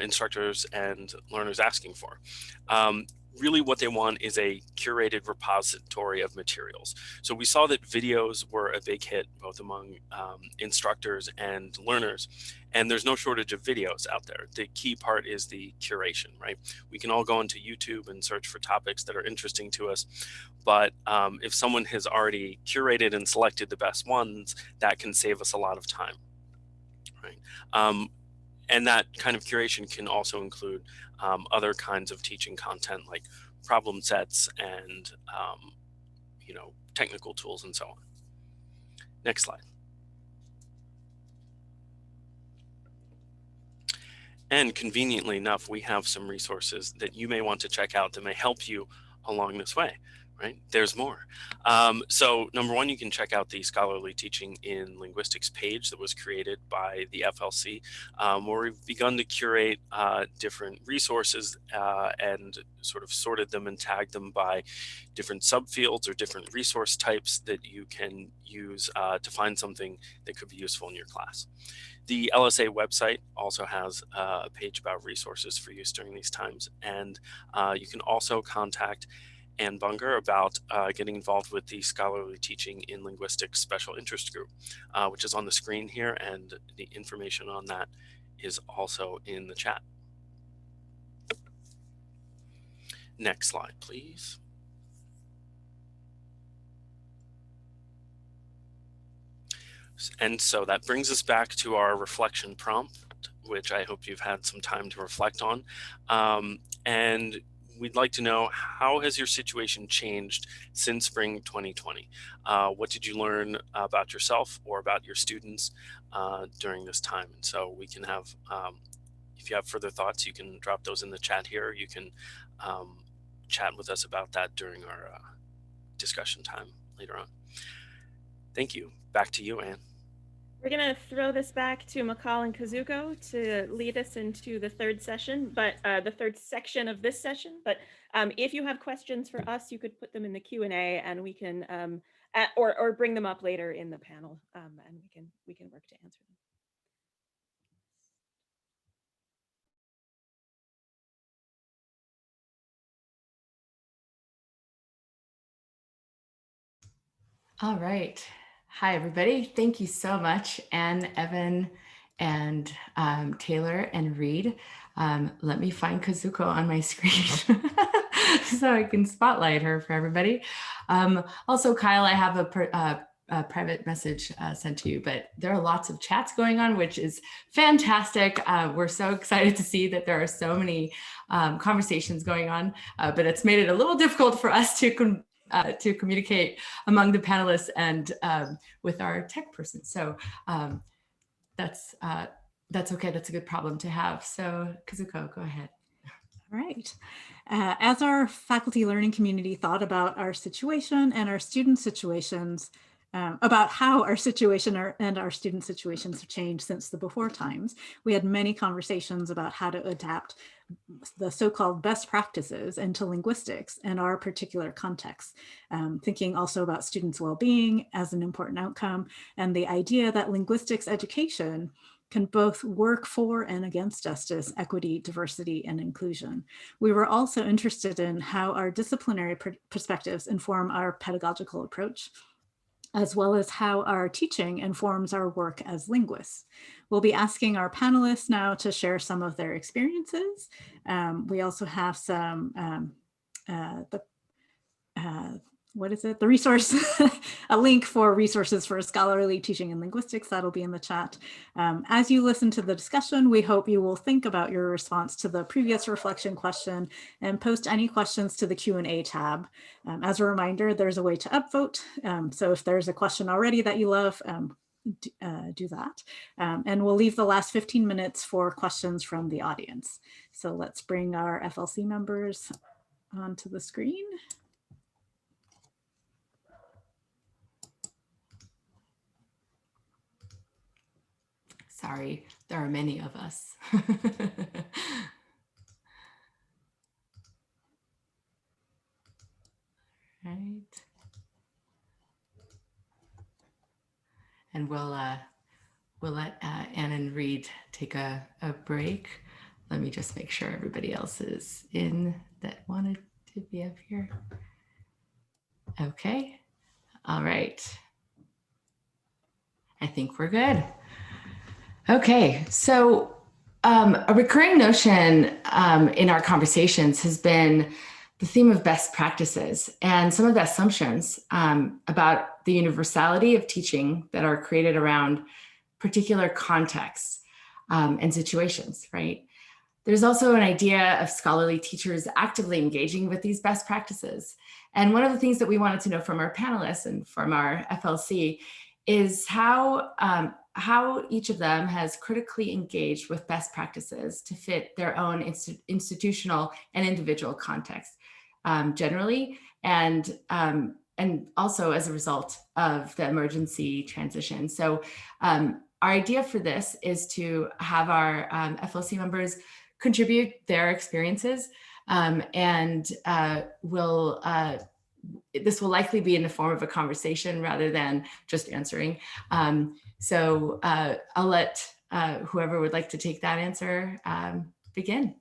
instructors and learners asking for? Really what they want is a curated repository of materials. So we saw that videos were a big hit both among instructors and learners, and there's no shortage of videos out there. The key part is the curation, right? We can all go into YouTube and search for topics that are interesting to us, but if someone has already curated and selected the best ones, that can save us a lot of time, right? And that kind of curation can also include other kinds of teaching content like problem sets and technical tools and so on. Next slide. And conveniently enough, we have some resources that you may want to check out that may help you along this way, right? There's more. So number one, you can check out the Scholarly Teaching in Linguistics page that was created by the FLC, where we've begun to curate different resources and sort of sorted them and tagged them by different subfields or different resource types that you can use to find something that could be useful in your class. The LSA website also has a page about resources for use during these times. And you can also contact Ann Bunger about getting involved with the Scholarly Teaching in Linguistics Special Interest Group, which is on the screen here, and the information on that is also in the chat. Next slide, please. And so that brings us back to our reflection prompt, which I hope you've had some time to reflect on. And we'd like to know, how has your situation changed since spring 2020? What did you learn about yourself or about your students during this time? And so we can have, if you have further thoughts, you can drop those in the chat here. You can chat with us about that during our discussion time later on. Thank you. Back to you, Anne. We're going to throw this back to McCall and Kazuko to lead us into the third session, but the third section of this session. But if you have questions for us, you could put them in the Q&A, and we can or bring them up later in the panel, and we can work to answer them. All right. Hi, everybody. Thank you so much, Anne, Evan, and Taylor and Reed. Let me find Kazuko on my screen so I can spotlight her for everybody. Also, Kyle, I have a private message sent to you, but there are lots of chats going on, which is fantastic. We're so excited to see that there are so many conversations going on, but it's made it a little difficult for us to communicate among the panelists and with our tech person. So that's okay. That's a good problem to have. So Kazuko, go ahead. All right. As our faculty learning community thought about our situation and our student situations, about how our situation and our student situations have changed since the before times, we had many conversations about how to adapt the so-called best practices into linguistics and our particular context, thinking also about students' well-being as an important outcome, and the idea that linguistics education can both work for and against justice, equity, diversity, and inclusion. We were also interested in how our disciplinary perspectives inform our pedagogical approach, as well as how our teaching informs our work as linguists. We'll be asking our panelists now to share some of their experiences. We also have some, the resource, a link for resources for scholarly teaching in linguistics, that'll be in the chat. As you listen to the discussion, we hope you will think about your response to the previous reflection question and post any questions to the Q&A tab. As a reminder, there's a way to upvote. So if there's a question already that you love, do that. And we'll leave the last 15 minutes for questions from the audience. So let's bring our FLC members onto the screen. Sorry, there are many of us. Right. And we'll let Anne and Reed take a break. Let me just make sure everybody else is in that wanted to be up here. Okay. All right. I think we're good. Okay, so a recurring notion in our conversations has been the theme of best practices and some of the assumptions about the universality of teaching that are created around particular contexts. and situations, right? There's also an idea of scholarly teachers actively engaging with these best practices. And one of the things that we wanted to know from our panelists and from our FLC is how each of them has critically engaged with best practices to fit their own institutional and individual context generally, and also as a result of the emergency transition. So our idea for this is to have our FLC members contribute their experiences, and this will likely be in the form of a conversation rather than just answering. So I'll let whoever would like to take that answer begin.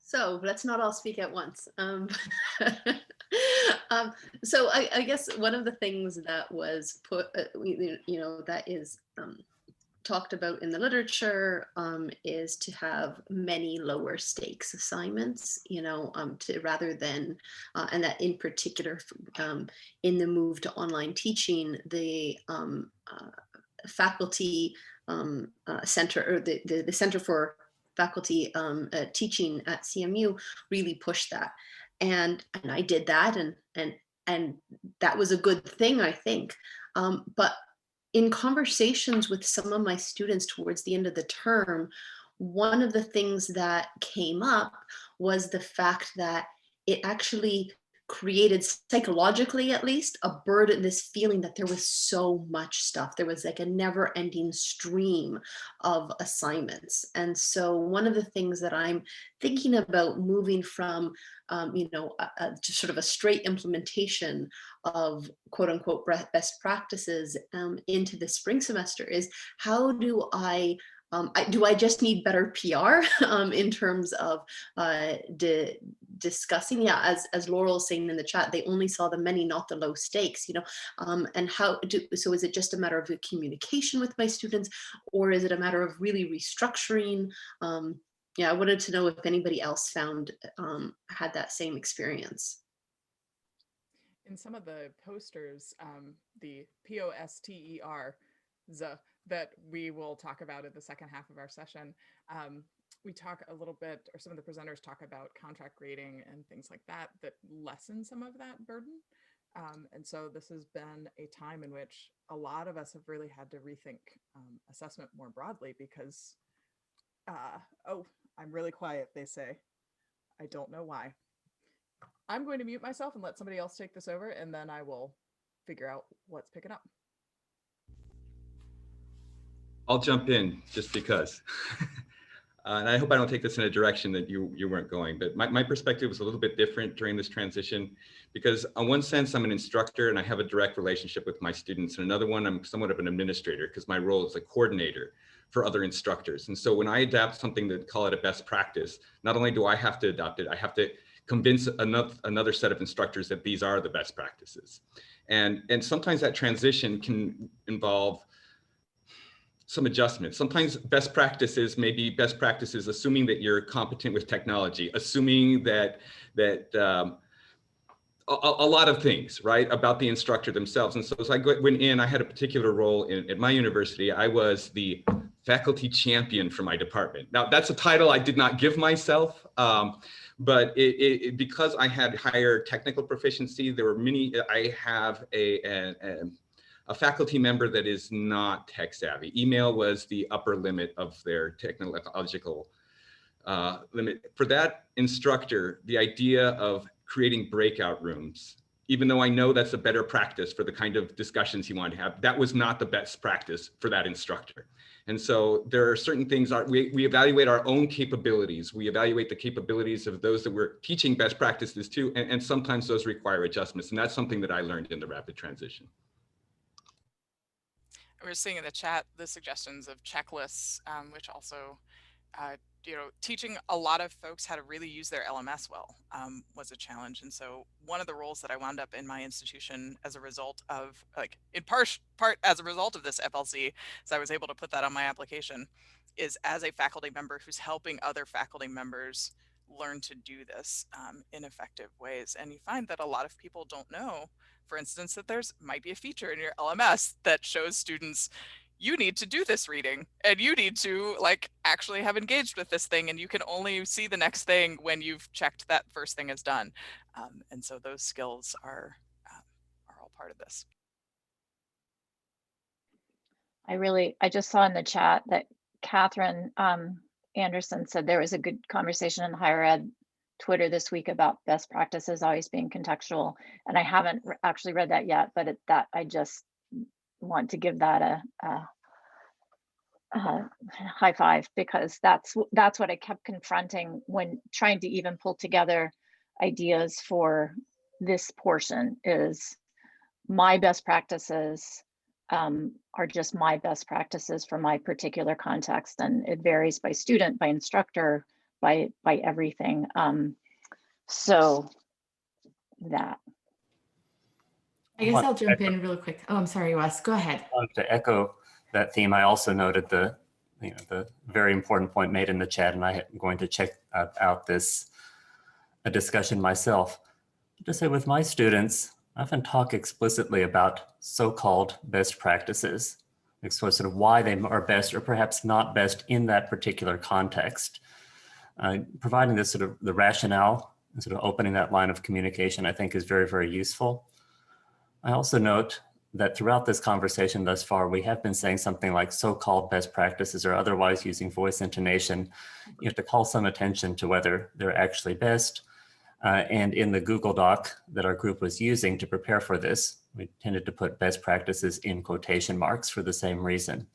So let's not all speak at once. So I guess one of the things that was put, that is talked about in the literature is to have many lower stakes assignments, rather than, and that in particular in the move to online teaching, the faculty center, or the Center for Faculty Teaching at CMU really pushed that. And I did that, and that was a good thing, I think. But in conversations with some of my students towards the end of the term, one of the things that came up was the fact that it actually created, psychologically at least, a burden, this feeling that there was so much stuff. There was like a never-ending stream of assignments. And so one of the things that I'm thinking about moving from just sort of a straight implementation of quote unquote best practices into the spring semester is, how do I just need better PR in terms of discussing, as Laurel is saying in the chat, they only saw the many, not the low stakes, and so is it just a matter of communication with my students, or is it a matter of really restructuring? I wanted to know if anybody else had that same experience. In some of the posters, the POSTER that we will talk about in the second half of our session, we talk a little bit, or some of the presenters talk about contract grading and things like that lessen some of that burden. And so this has been a time in which a lot of us have really had to rethink assessment more broadly, because, oh, I'm really quiet, they say. I don't know why. I'm going to mute myself and let somebody else take this over, and then I will figure out what's picking up. I'll jump in just because. And I hope I don't take this in a direction that you weren't going, but my perspective was a little bit different during this transition, because on one sense, I'm an instructor and I have a direct relationship with my students. And another one, I'm somewhat of an administrator, because my role is a coordinator for other instructors. And so when I adapt something to call it a best practice, not only do I have to adopt it, I have to convince another set of instructors that these are the best practices. And sometimes that transition can involve some adjustments. Sometimes best practices may be best practices assuming that you're competent with technology, assuming that a lot of things, right, about the instructor themselves. And so as I went in, I had a particular role at my university. I was the faculty champion for my department. Now, that's a title I did not give myself, but because I had higher technical proficiency, there were many. I have a faculty member that is not tech savvy. Email was the upper limit of their technological limit. For that instructor, the idea of creating breakout rooms, even though I know that's a better practice for the kind of discussions he wanted to have, that was not the best practice for that instructor. And so there are certain things, we evaluate our own capabilities. We evaluate the capabilities of those that we're teaching best practices to, and sometimes those require adjustments. And that's something that I learned in the rapid transition. We're seeing in the chat the suggestions of checklists, which also, teaching a lot of folks how to really use their LMS well was a challenge. And so one of the roles that I wound up in my institution as a result of, in part as a result of this FLC, so I was able to put that on my application, is as a faculty member who's helping other faculty members learn to do this in effective ways. And you find that a lot of people don't know, for instance, that there's might be a feature in your LMS that shows students, you need to do this reading and you need to like actually have engaged with this thing, and you can only see the next thing when you've checked that first thing is done. And so those skills are all part of this. I just saw in the chat that Catherine Anderson said there was a good conversation in higher ed Twitter this week about best practices always being contextual. And I haven't actually read that yet, but I just want to give that a high five, because that's what I kept confronting when trying to even pull together ideas for this portion. Is my best practices are just my best practices for my particular context, and it varies by student, by instructor, by everything. So that. I guess I'll jump in really quick. Oh, I'm sorry, Wes, go ahead. To echo that theme, I also noted the very important point made in the chat, and I'm going to check out a discussion myself. To say with my students, I often talk explicitly about so-called best practices, sort of why they are best or perhaps not best in that particular context. Providing this sort of the rationale and sort of opening that line of communication, I think, is very, very useful. I also note that throughout this conversation thus far, we have been saying something like so-called best practices, or otherwise using voice intonation, to call some attention to whether they're actually best. And in the Google Doc that our group was using to prepare for this, we tended to put best practices in quotation marks for the same reason.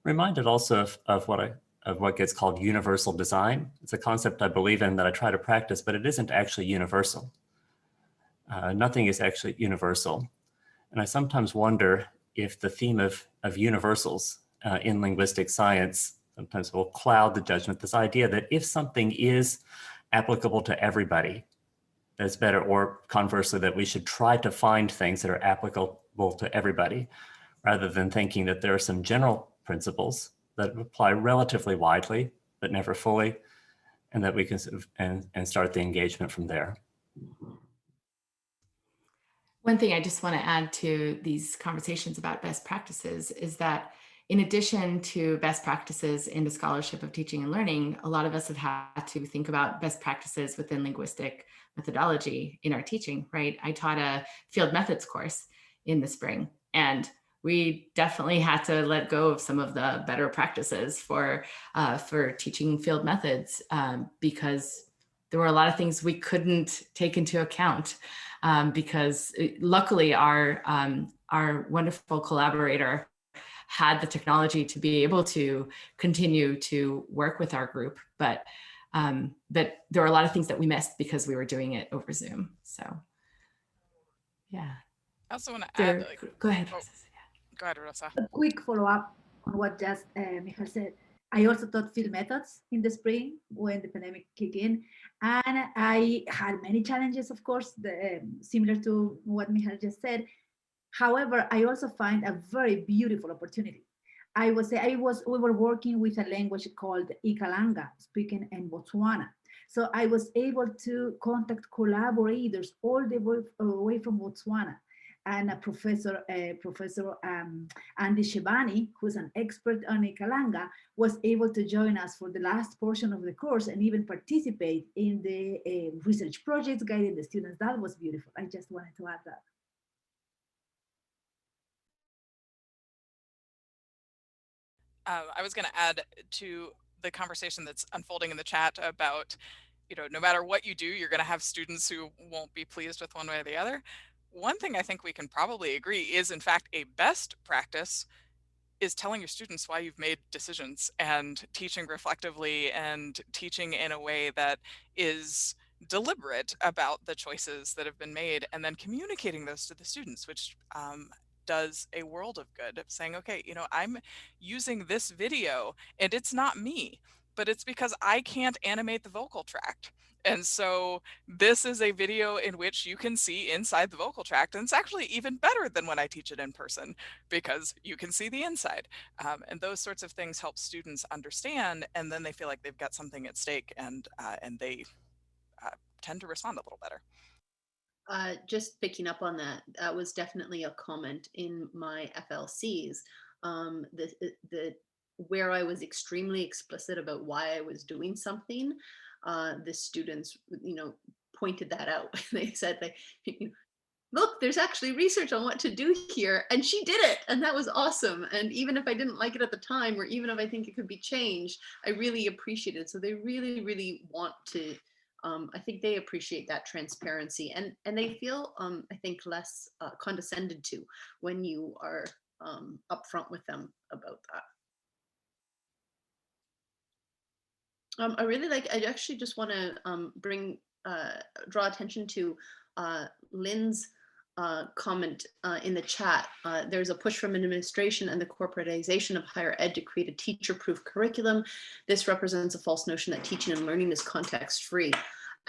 Reminded also of what gets called universal design. It's a concept I believe in that I try to practice, but it isn't actually universal. Nothing is actually universal. And I sometimes wonder if the theme of universals in linguistic science sometimes will cloud the judgment, this idea that if something is applicable to everybody, that's better, or conversely, that we should try to find things that are applicable to everybody, rather than thinking that there are some general principles that apply relatively widely, but never fully, and that we can sort of, and start the engagement from there. One thing I just want to add to these conversations about best practices is that in addition to best practices in the scholarship of teaching and learning, a lot of us have had to think about best practices within linguistic methodology in our teaching, right? I taught a field methods course in the spring, and we definitely had to let go of some of the better practices for teaching field methods because there were a lot of things we couldn't take into account because luckily our wonderful collaborator had the technology to be able to continue to work with our group, but there were a lot of things that we missed because we were doing it over Zoom. So, yeah. I also want to add, go ahead. Oh, go ahead, Rosa. A quick follow-up on what just Michal said. I also taught field methods in the spring when the pandemic kicked in, and I had many challenges, of course, similar to what Michal just said. However, I also find a very beautiful opportunity. We were working with a language called Ikalanga, speaking in Botswana. So I was able to contact collaborators all the way from Botswana. And Professor Andy Shebani, who's an expert on Ikalanga, was able to join us for the last portion of the course and even participate in the research projects, guiding the students. That was beautiful. I just wanted to add that. I was going to add to the conversation that's unfolding in the chat about, no matter what you do, you're going to have students who won't be pleased with one way or the other. One thing I think we can probably agree is, in fact, a best practice is telling your students why you've made decisions and teaching reflectively and teaching in a way that is deliberate about the choices that have been made, and then communicating those to the students, which does a world of good, of saying, okay, I'm using this video and it's not me. but it's because I can't animate the vocal tract. And so this is a video in which you can see inside the vocal tract. And it's actually even better than when I teach it in person because you can see the inside. And those sorts of things help students understand, and then they feel like they've got something at stake, and they tend to respond a little better. Just picking up on that, that was definitely a comment in my FLCs. Where I was extremely explicit about why I was doing something, the students, pointed that out. They said, like, look, there's actually research on what to do here, and she did it, and that was awesome. And even if I didn't like it at the time, or even if I think it could be changed, I really appreciate it. So they really, really want to. I think they appreciate that transparency, and they feel, I think, less condescended to when you are upfront with them about that. I actually just want to draw attention to Lynn's comment in the chat. There's a push from administration and the corporatization of higher ed to create a teacher-proof curriculum. This represents a false notion that teaching and learning is context-free.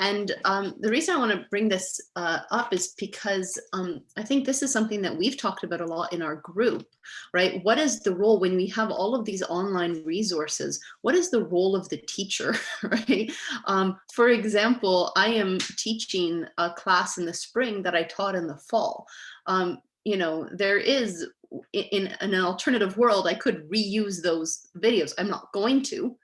And the reason I want to bring this up is because I think this is something that we've talked about a lot in our group, right? What is the role when we have all of these online resources? What is the role of the teacher, right? For example, I am teaching a class in the spring that I taught in the fall. There is, in an alternative world, I could reuse those videos. I'm not going to.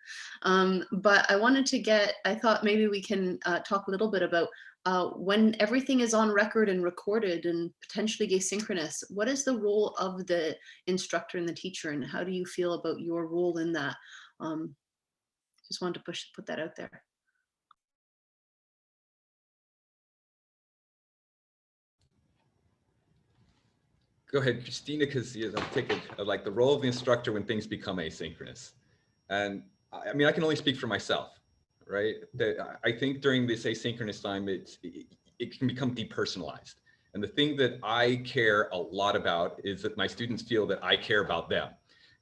But I thought maybe we can talk a little bit about when everything is on record and recorded and potentially asynchronous, what is the role of the instructor and the teacher, and how do you feel about your role in that? Just wanted to put that out there. Go ahead, Christina, because I'll take it, like the role of the instructor when things become asynchronous. And I mean, I can only speak for myself, right? I think during this asynchronous time, it can become depersonalized. And the thing that I care a lot about is that my students feel that I care about them.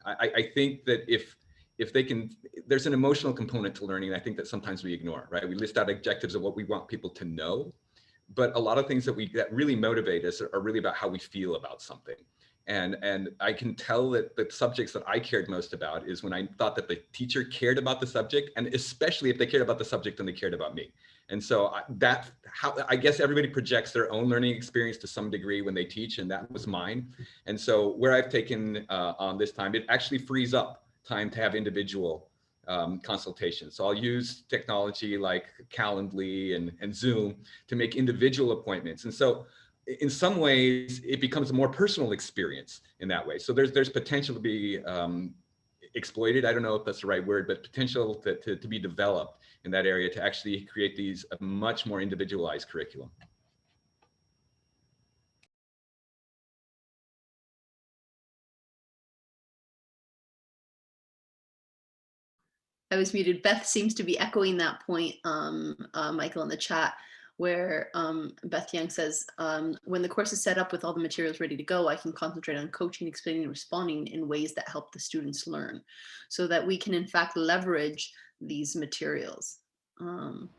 I think that if they can, there's an emotional component to learning, I think that sometimes we ignore, right? We list out objectives of what we want people to know, but a lot of things that really motivate us are really about how we feel about something. And I can tell that the subjects that I cared most about is when I thought that the teacher cared about the subject, and especially if they cared about the subject and they cared about me. And so I guess everybody projects their own learning experience to some degree when they teach, and that was mine. And so where I've taken on this time, it actually frees up time to have individual consultations. So I'll use technology like Calendly and Zoom to make individual appointments. And so in some ways, it becomes a more personal experience in that way. So there's potential to be exploited. I don't know if that's the right word, but potential to be developed in that area to actually create these a much more individualized curriculum. I was muted. Beth seems to be echoing that point, Michael, in the chat, where Beth Young says, when the course is set up with all the materials ready to go, I can concentrate on coaching, explaining, and responding in ways that help the students learn, so that we can in fact leverage these materials. Are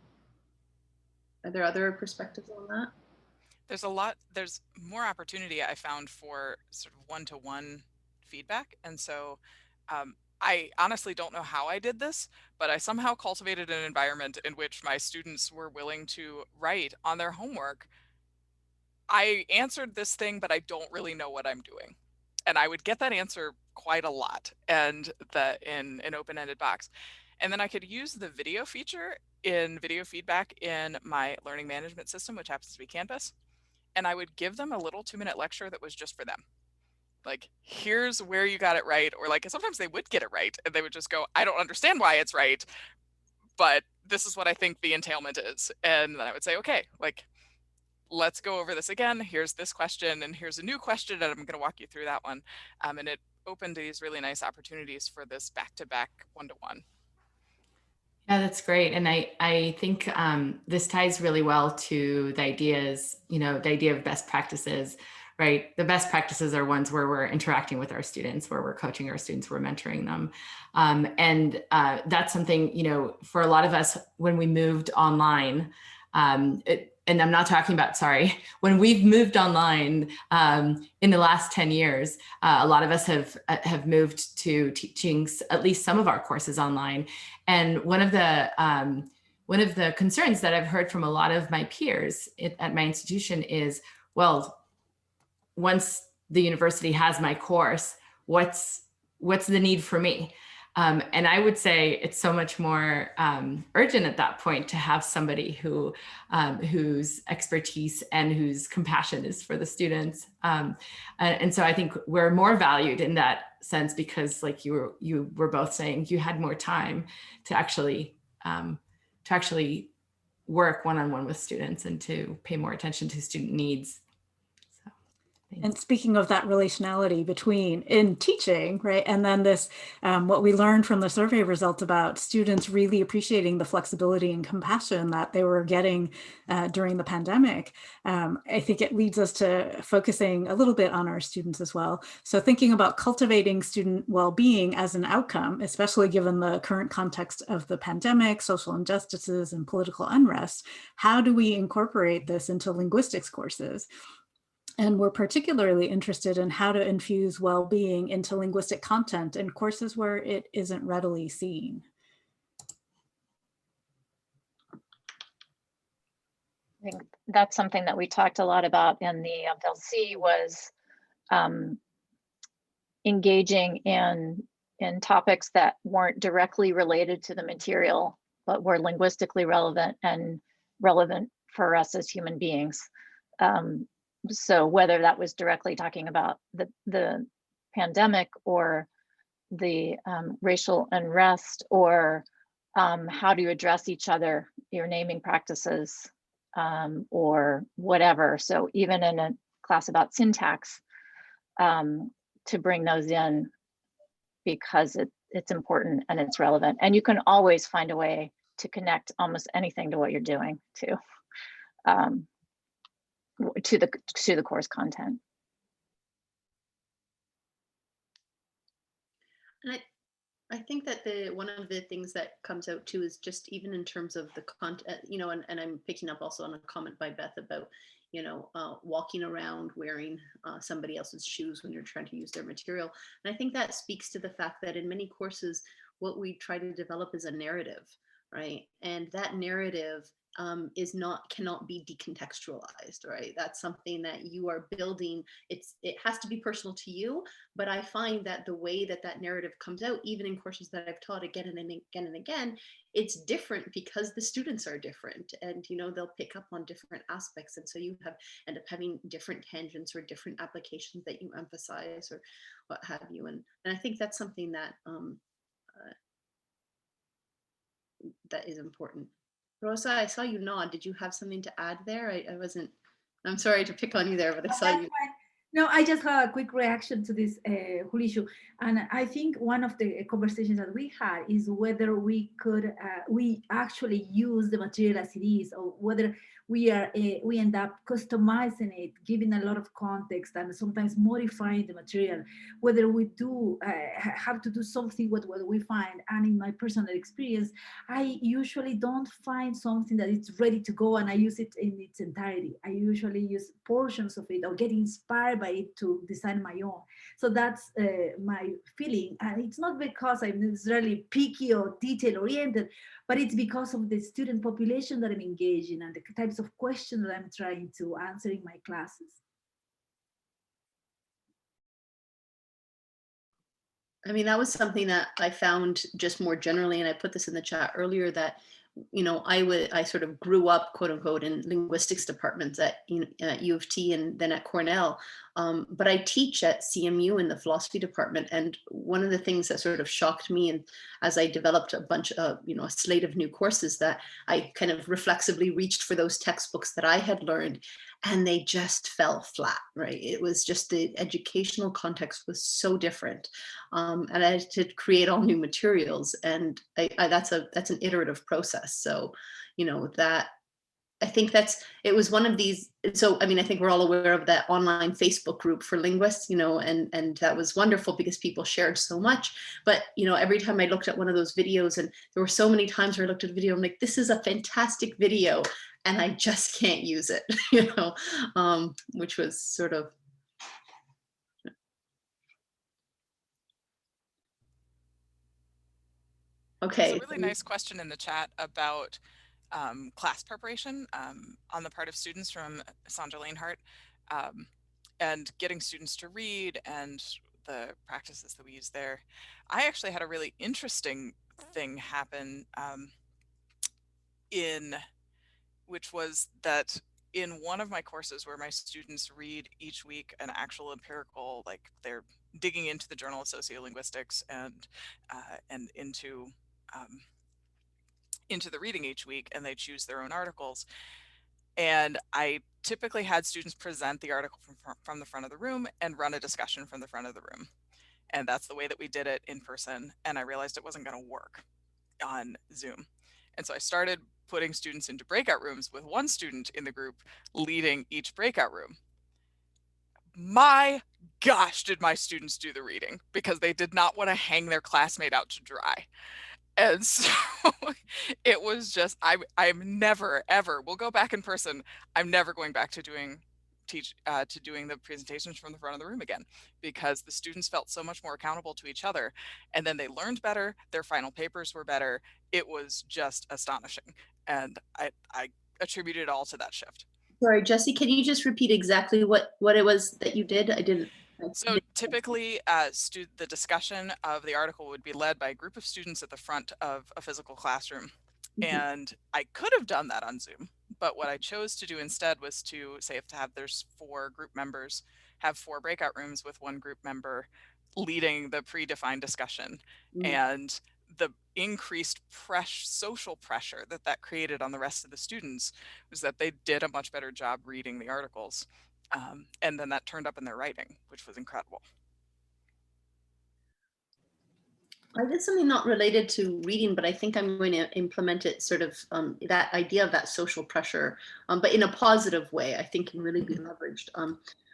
there other perspectives on that? There's more opportunity I found for sort of one-to-one feedback. And so I honestly don't know how I did this, but I somehow cultivated an environment in which my students were willing to write on their homework, I answered this thing, but I don't really know what I'm doing. And I would get that answer quite a lot, and in an open-ended box. And then I could use the video feature in video feedback in my learning management system, which happens to be Canvas. And I would give them a little 2-minute lecture that was just for them. Like, here's where you got it right. Or like, sometimes they would get it right and they would just go, I don't understand why it's right, but this is what I think the entailment is. And then I would say, okay, like, let's go over this again. Here's this question, and here's a new question, and I'm going to walk you through that one. And it opened these really nice opportunities for this back-to-back one-to-one. Yeah, that's great. And I think this ties really well to the ideas, the idea of best practices right? The best practices are ones where we're interacting with our students, where we're coaching our students, we're mentoring them. That's something, you know, for a lot of us, when we moved online, and I'm not talking about, sorry, when we've moved online in the last 10 years, a lot of us have moved to teaching at least some of our courses online. And one of the concerns that I've heard from a lot of my peers at my institution is, well, once the university has my course, what's the need for me? And I would say it's so much more urgent at that point to have somebody whose expertise and whose compassion is for the students. And so I think we're more valued in that sense because, like you were both saying, you had more time to actually work one-on-one with students and to pay more attention to student needs. And speaking of that relationality between in teaching, right, and then this, what we learned from the survey results about students really appreciating the flexibility and compassion that they were getting during the pandemic, I think it leads us to focusing a little bit on our students as well. So thinking about cultivating student well-being as an outcome, especially given the current context of the pandemic, social injustices, and political unrest, how do we incorporate this into linguistics courses? And we're particularly interested in how to infuse well-being into linguistic content in courses where it isn't readily seen. I think that's something that we talked a lot about in the FLC was engaging in topics that weren't directly related to the material, but were linguistically relevant and relevant for us as human beings. So whether that was directly talking about the pandemic or the racial unrest or how do you address each other, your naming practices or whatever. So even in a class about syntax, to bring those in because it's important and it's relevant. And you can always find a way to connect almost anything to what you're doing to the course content. And I think that one of the things that comes out too is just even in terms of the content, you know, and I'm picking up also on a comment by Beth about, you know, walking around wearing somebody else's shoes when you're trying to use their material. And I think that speaks to the fact that in many courses, what we try to develop is a narrative, right? And that narrative cannot be decontextualized, right? That's something that you are building. It has to be personal to you, but I find that the way that narrative comes out, even in courses that I've taught again and again and again, it's different because the students are different, and you know they'll pick up on different aspects, and so you end up having different tangents or different applications that you emphasize or what have you, and I think that's something that that is important. Rosa, I saw you nod. Did you have something to add there? I'm sorry to pick on you there, but I saw you. No, I just have a quick reaction to this whole issue. And I think one of the conversations that we had is whether we could, we actually use the material as it is, or whether we end up customizing it, giving a lot of context and sometimes modifying the material, whether we do have to do something with what we find. And in my personal experience, I usually don't find something that it's ready to go and I use it in its entirety. I usually use portions of it or get inspired by it to design my own. So that's my feeling. And it's not because I'm necessarily picky or detail oriented, but it's because of the student population that I'm engaging and the types of questions that I'm trying to answer in my classes. I mean, that was something that I found just more generally, and I put this in the chat earlier, that you know, I sort of grew up, quote unquote, in linguistics departments at U of T and then at Cornell. But I teach at CMU in the philosophy department. And one of the things that sort of shocked me, and as I developed a bunch of, you know, a slate of new courses, that I kind of reflexively reached for those textbooks that I had learned, and they just fell flat, right? It was just the educational context was so different. And I had to create all new materials, and that's an iterative process. So, you know, that I think it was one of these. So, I mean, I think we're all aware of that online Facebook group for linguists, and that was wonderful because people shared so much. But, every time I looked at one of those videos, and there were so many times where I looked at a video, I'm like, this is a fantastic video, and I just can't use it, which was sort of. Okay. There's a really nice question in the chat about class preparation on the part of students from Sandra Lanehart, and getting students to read and the practices that we use there. I actually had a really interesting thing happen which was that in one of my courses where my students read each week an actual empirical, like they're digging into the Journal of Sociolinguistics and into the reading each week, and they choose their own articles. And I typically had students present the article from the front of the room and run a discussion from the front of the room. And that's the way that we did it in person. And I realized it wasn't going to work on Zoom. And so I started putting students into breakout rooms with one student in the group leading each breakout room. My gosh, did my students do the reading, because they did not want to hang their classmate out to dry. And so it was just, I'm never, ever, we'll go back in person. I'm never going back to doing the presentations from the front of the room again, because the students felt so much more accountable to each other. And then they learned better. Their final papers were better. It was just astonishing. And I attribute it all to that shift. Sorry, Jesse, can you just repeat exactly what it was that you did? I didn't. So typically, the discussion of the article would be led by a group of students at the front of a physical classroom. Mm-hmm. And I could have done that on Zoom, but what I chose to do instead was to say, there's 4 group members, have 4 breakout rooms with 1 group member leading the predefined discussion. Mm-hmm. And the increased social pressure that created on the rest of the students was that they did a much better job reading the articles. And then that turned up in their writing, which was incredible. I did something not related to reading, but I think I'm going to implement it, sort of that idea of that social pressure, but in a positive way. I think can really be leveraged.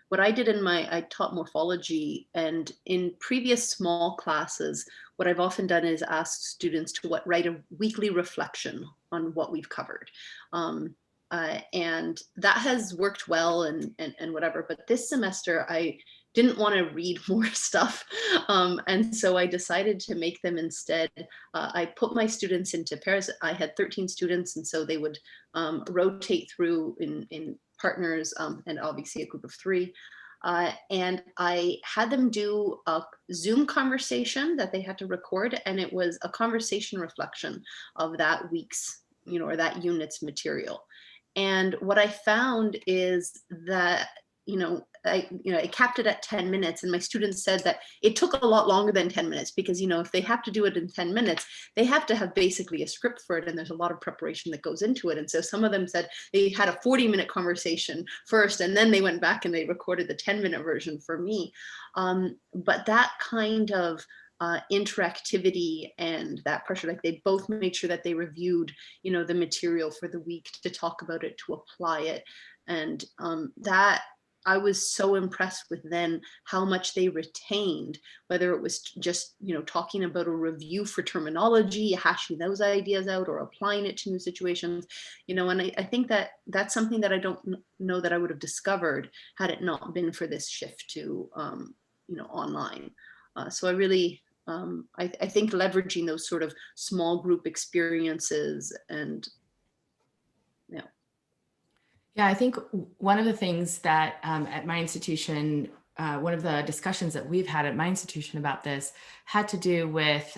What I did I taught morphology, and in previous small classes, what I've often done is ask students to write a weekly reflection on what we've covered. And that has worked well and whatever, but this semester I didn't want to read more stuff. And so I decided to make them instead, I put my students into pairs. I had 13 students, and so they would rotate through in partners, and obviously a group of 3. And I had them do a Zoom conversation that they had to record, and it was a conversation reflection of that week's, or that unit's material. And what I found is that, I capped it at 10 minutes, and my students said that it took a lot longer than 10 minutes because, if they have to do it in 10 minutes, they have to have basically a script for it, and there's a lot of preparation that goes into it. And so some of them said they had a 40-minute conversation first, and then they went back and they recorded the 10-minute version for me. But that kind of interactivity and that pressure, like they both made sure that they reviewed, the material for the week to talk about it, to apply it. And that I was so impressed with then how much they retained, whether it was just, talking about a review for terminology, hashing those ideas out, or applying it to new situations, and I think that that's something that I don't know that I would have discovered had it not been for this shift to, online. So I really, I think leveraging those sort of small group experiences and, Yeah, I think one of the things that at my institution, one of the discussions that we've had at my institution about this had to do with,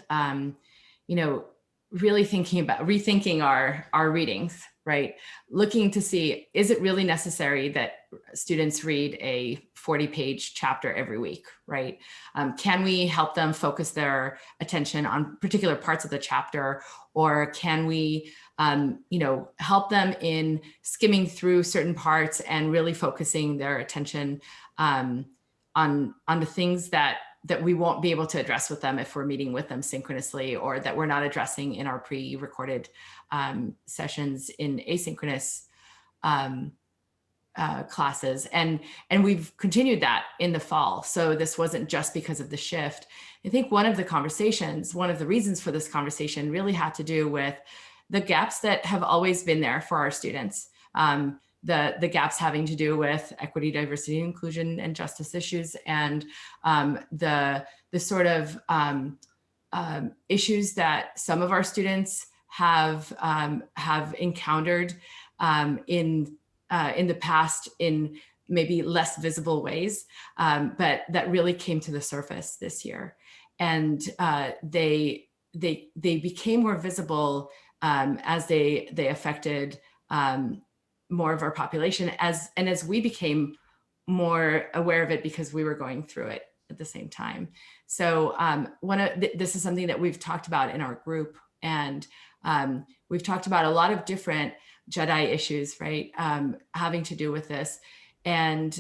really rethinking our readings, right? Looking to see, is it really necessary that students read a 40-page chapter every week, right? Can we help them focus their attention on particular parts of the chapter, or can we help them in skimming through certain parts and really focusing their attention on the things that we won't be able to address with them if we're meeting with them synchronously, or that we're not addressing in our pre-recorded sessions in asynchronous classes, and we've continued that in the fall. So this wasn't just because of the shift. I think one of the reasons for this conversation really had to do with the gaps that have always been there for our students. The gaps having to do with equity, diversity, inclusion, and justice issues, and the sort of issues that some of our students have encountered in the past in maybe less visible ways, but that really came to the surface this year, and they became more visible as they affected more of our population, as we became more aware of it because we were going through it at the same time. So this is something that we've talked about in our group, and we've talked about a lot of different Jedi issues, right, having to do with this, and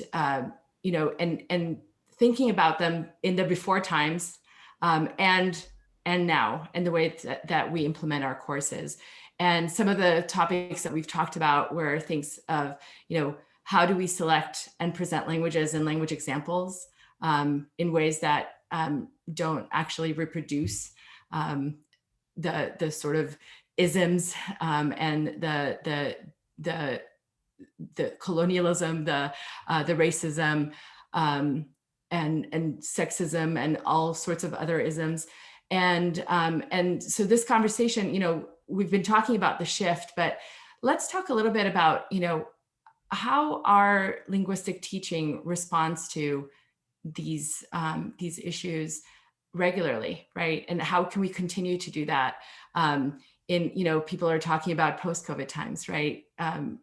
you know, and thinking about them in the before times, and now, and the way that we implement our courses. And some of the topics that we've talked about were things of, you know, how do we select and present languages and language examples in ways that don't actually reproduce the sort of isms and the colonialism, the racism, and sexism, and all sorts of other isms. And so this conversation, you know, we've been talking about the shift, but let's talk a little bit about, you know, how our linguistic teaching responds to these issues regularly, right? And how can we continue to do that? You know, people are talking about post-COVID times, right? I'm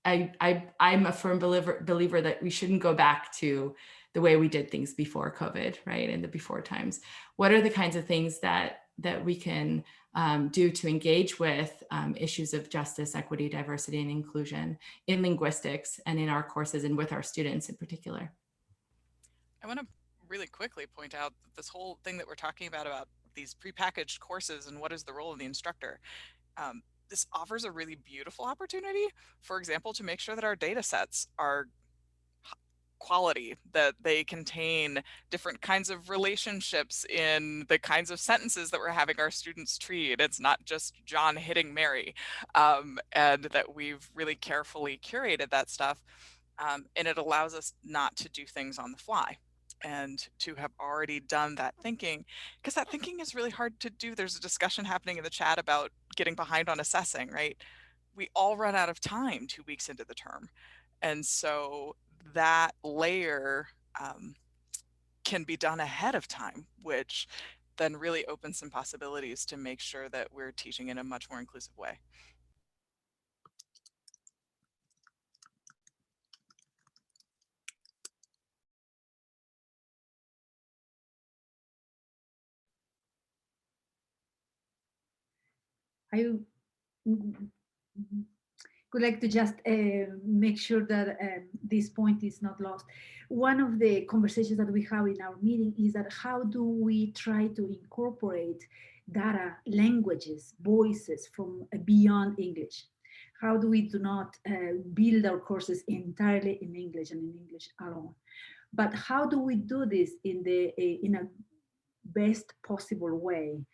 a firm believer that we shouldn't go back to the way we did things before COVID, right? In the before times. What are the kinds of things that we can do to engage with issues of justice, equity, diversity, and inclusion in linguistics and in our courses and with our students in particular? I want to really quickly point out that this whole thing that we're talking about these prepackaged courses and what is the role of the instructor, this offers a really beautiful opportunity, for example, to make sure that our data sets are quality, that they contain different kinds of relationships in the kinds of sentences that we're having our students treat. It's not just John hitting Mary, and that we've really carefully curated that stuff. And it allows us not to do things on the fly, and to have already done that thinking, because that thinking is really hard to do. There's a discussion happening in the chat about getting behind on assessing, right? We all run out of time 2 weeks into the term. And so that layer can be done ahead of time, which then really opens some possibilities to make sure that we're teaching in a much more inclusive way. I would like to just make sure that this point is not lost. One of the conversations that we have in our meeting is that how do we try to incorporate data, languages, voices from beyond English? How do we do not build our courses entirely in English and in English alone? But how do we do this in a best possible way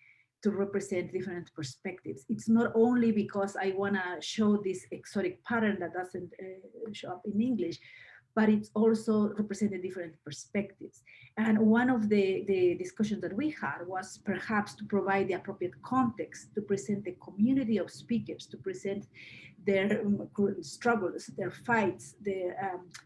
to represent different perspectives? It's not only because I want to show this exotic pattern that doesn't show up in English, but it's also represented different perspectives. And one of the discussions that we had was perhaps to provide the appropriate context, to present the community of speakers, to present their struggles, their fights.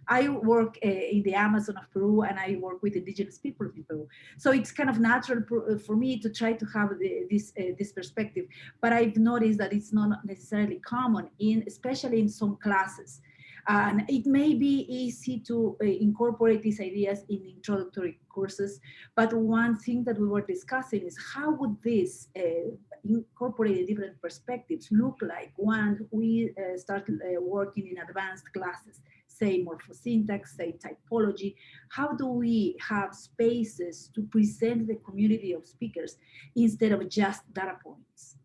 I work in the Amazon of Peru, and I work with indigenous people in Peru. So it's kind of natural for me to try to have this perspective, but I've noticed that it's not necessarily common, especially in some classes. And it may be easy to incorporate these ideas in introductory courses, but one thing that we were discussing is how would this incorporating different perspectives look like when we start working in advanced classes, say morphosyntax, say typology? How do we have spaces to present the community of speakers instead of just data points?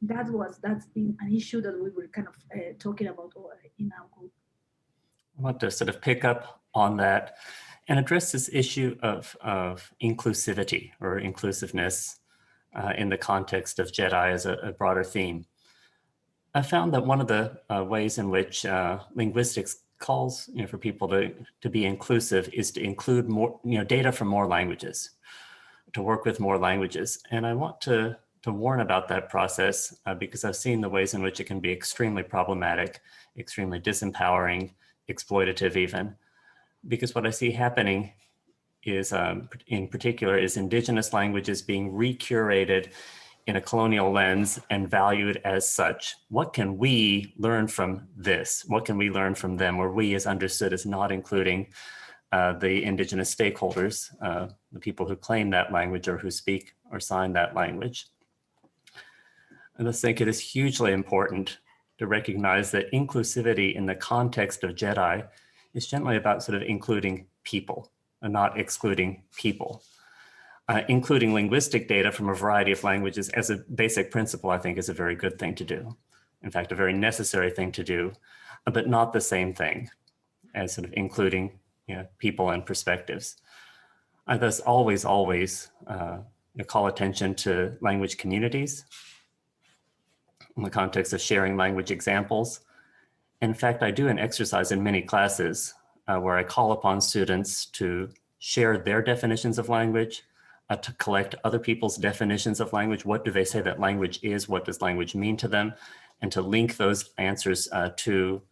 that's been an issue that we were kind of talking about in our group. I want to sort of pick up on that and address this issue of inclusivity or inclusiveness in the context of JEDI as a broader theme. I found that one of the ways in which linguistics calls for people to be inclusive is to include more data from more languages, to work with more languages. And I want to warn about that process because I've seen the ways in which it can be extremely problematic, extremely disempowering, exploitative even, because what I see happening is, in particular, is indigenous languages being recurated in a colonial lens and valued as such. What can we learn from this? What can we learn from them? Where we is understood as not including the indigenous stakeholders, the people who claim that language or who speak or sign that language. And I think it is hugely important to recognize that inclusivity in the context of JEDI is generally about sort of including people and not excluding people. Including linguistic data from a variety of languages as a basic principle, I think, is a very good thing to do. In fact, a very necessary thing to do, but not the same thing as sort of including people and perspectives. I thus always call attention to language communities in the context of sharing language examples. In fact, I do an exercise in many classes where I call upon students to share their definitions of language, to collect other people's definitions of language. What do they say that language is? What does language mean to them? And to link those answers to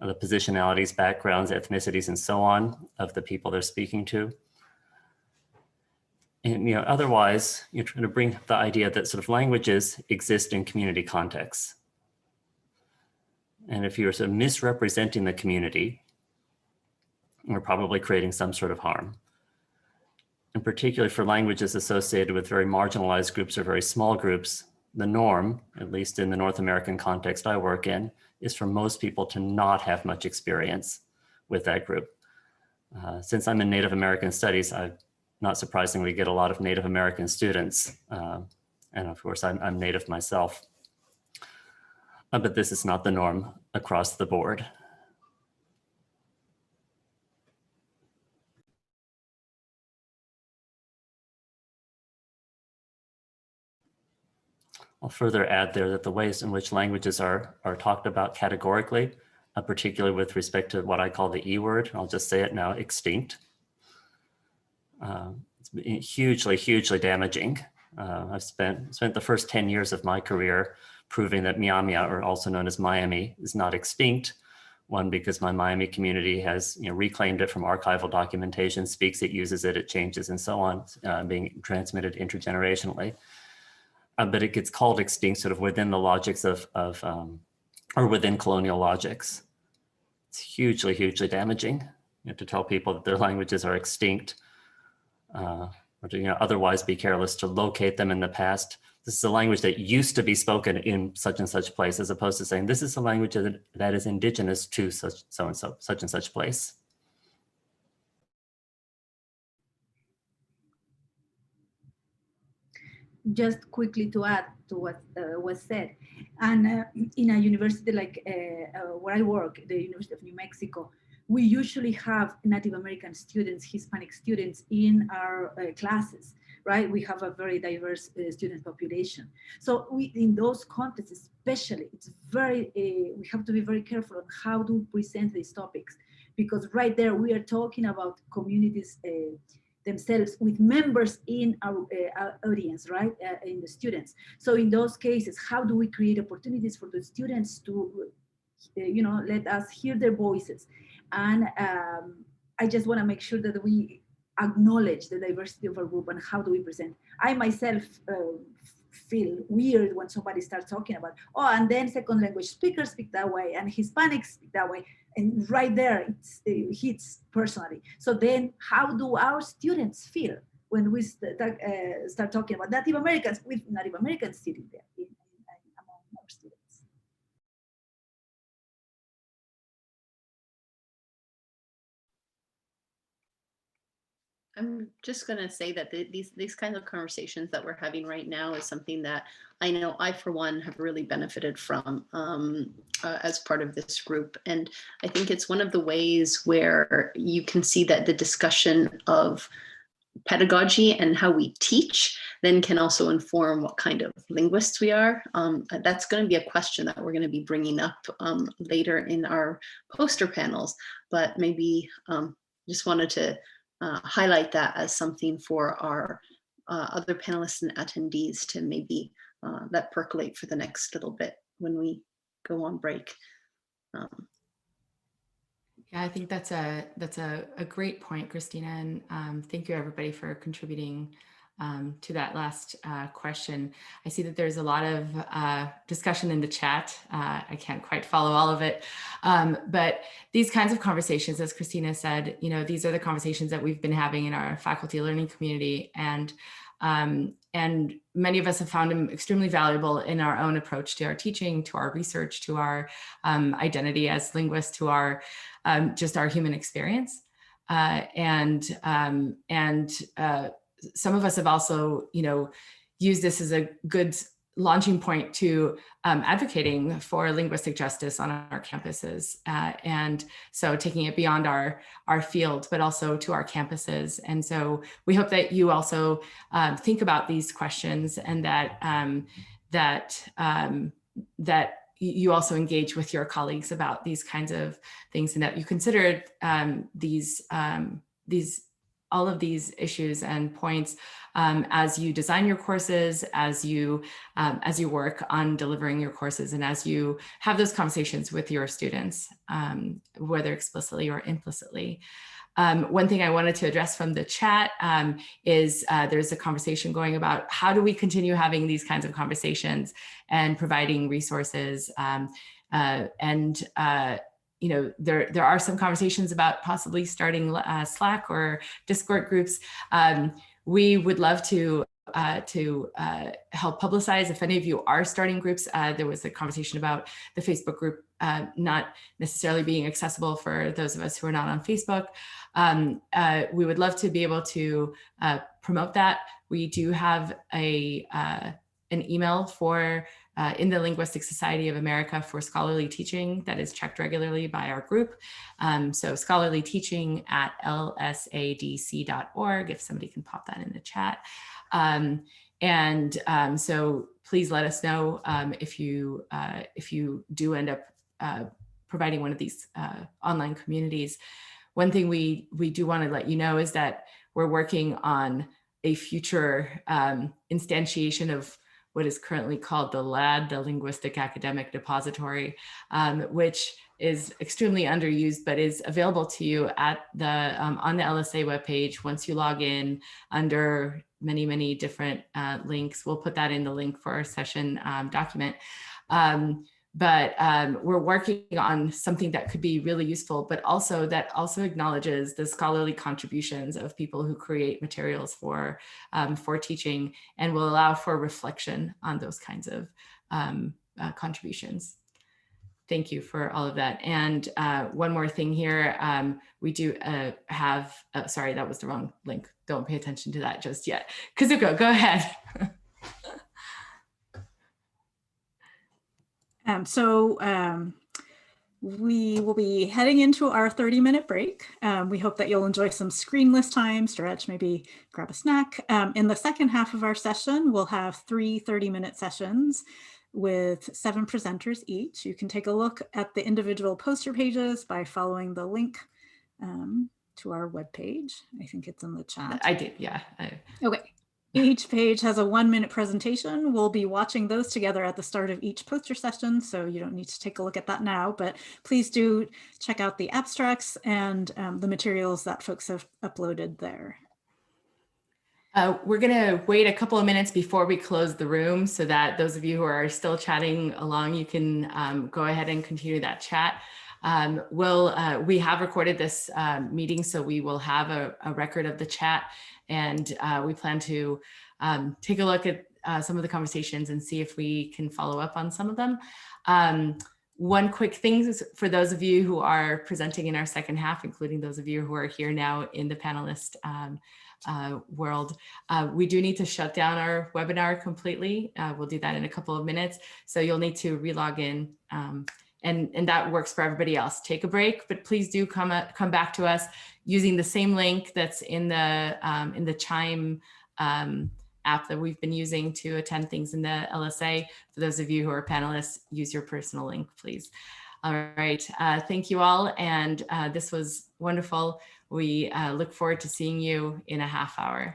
the positionalities, backgrounds, ethnicities, and so on of the people they're speaking to. And otherwise, you're trying to bring the idea that sort of languages exist in community contexts. And if you're sort of misrepresenting the community, you're probably creating some sort of harm. And particularly for languages associated with very marginalized groups or very small groups, the norm, at least in the North American context I work in, is for most people to not have much experience with that group. Since I'm in Native American studies, I not surprisingly get a lot of Native American students. And of course, I'm Native myself. But this is not the norm across the board. I'll further add there that the ways in which languages are talked about categorically, particularly with respect to what I call the E word, I'll just say it now, extinct. It's been hugely damaging. I've spent the first 10 years of my career proving that Miamia, or also known as Miami, is not extinct. One, because my Miami community has reclaimed it from archival documentation, speaks it, uses it, it changes, and so on, being transmitted intergenerationally. But it gets called extinct sort of within the logics or within colonial logics. It's hugely damaging to tell people that their languages are extinct, or to otherwise be careless to locate them in the past. This is a language that used to be spoken in such and such place, as opposed to saying this is a language that is indigenous to such and such place. Just quickly to add to what was said, and in a university like where I work, the University of New Mexico, we usually have Native American students, Hispanic students in our classes, right? We have a very diverse student population. So in those contexts, especially, it's very, we have to be very careful on how to present these topics, because right there we are talking about communities themselves with members in our audience, right, in the students. So in those cases, how do we create opportunities for the students to, let us hear their voices? And I just want to make sure that we acknowledge the diversity of our group and how do we present. I myself feel weird when somebody starts talking about, oh, and then second language speakers speak that way and Hispanics speak that way. And right there, it hits personally. So then how do our students feel when we start talking about Native Americans with Native Americans sitting there among our students? I'm just going to say that these kinds of conversations that we're having right now is something that I know I, for one, have really benefited from as part of this group. And I think it's one of the ways where you can see that the discussion of pedagogy and how we teach then can also inform what kind of linguists we are. That's going to be a question that we're going to be bringing up later in our poster panels, but maybe just wanted to highlight that as something for our other panelists and attendees to maybe let percolate for the next little bit when we go on break. Yeah, I think that's a great point, Christina, and thank you everybody for contributing to that last question. I see that there's a lot of discussion in the chat. I can't quite follow all of it, but these kinds of conversations, as Christina said, these are the conversations that we've been having in our faculty learning community, and many of us have found them extremely valuable in our own approach to our teaching, to our research, to our identity as linguists, to our just our human experience. Some of us have also, used this as a good launching point to advocating for linguistic justice on our campuses. And so taking it beyond our field, but also to our campuses. And so we hope that you also think about these questions, and that you also engage with your colleagues about these kinds of things, and that you consider all of these issues and points as you design your courses, as you work on delivering your courses, and as you have those conversations with your students, whether explicitly or implicitly. One thing I wanted to address from the chat is there's a conversation going about how do we continue having these kinds of conversations and providing resources. There are some conversations about possibly starting Slack or Discord groups. We would love to help publicize if any of you are starting groups. There was a conversation about the Facebook group not necessarily being accessible for those of us who are not on Facebook. We would love to be able to promote that. We do have an email for in the Linguistic Society of America for scholarly teaching that is checked regularly by our group. So scholarlyteaching@lsadc.org, if somebody can pop that in the chat. So please let us know if you do end up providing one of these online communities. One thing we do want to let you know is that we're working on a future instantiation of what is currently called the LAD, the Linguistic Academic Depository, which is extremely underused, but is available to you at on the LSA webpage. Once you log in under many, many different links, we'll put that in the link for our session document. But we're working on something that could be really useful, but also that also acknowledges the scholarly contributions of people who create materials for teaching, and will allow for reflection on those kinds of contributions. Thank you for all of that. And one more thing here, we do have, sorry, that was the wrong link. Don't pay attention to that just yet. Kazuko, go ahead. We will be heading into our 30-minute break. We hope that you'll enjoy some screenless time, stretch, maybe grab a snack. In the second half of our session, we'll have 3 30-minute sessions with 7 presenters each. You can take a look at the individual poster pages by following the link to our webpage. I think it's in the chat. I did, yeah. Okay. Each page has a 1-minute presentation. We'll be watching those together at the start of each poster session, so you don't need to take a look at that now, but please do check out the abstracts and the materials that folks have uploaded there. We're gonna wait a couple of minutes before we close the room so that those of you who are still chatting along, you can go ahead and continue that chat. We have recorded this meeting, so we will have a record of the chat, and we plan to take a look at some of the conversations and see if we can follow up on some of them. One quick thing for those of you who are presenting in our second half, including those of you who are here now in the panelist world, we do need to shut down our webinar completely. We'll do that in a couple of minutes. So you'll need to relog in, and that works for everybody else. Take a break, but please do come back to us using the same link that's in the Chime app that we've been using to attend things in the LSA. For those of you who are panelists, use your personal link, please. All right, thank you all. And this was wonderful. We look forward to seeing you in a half hour.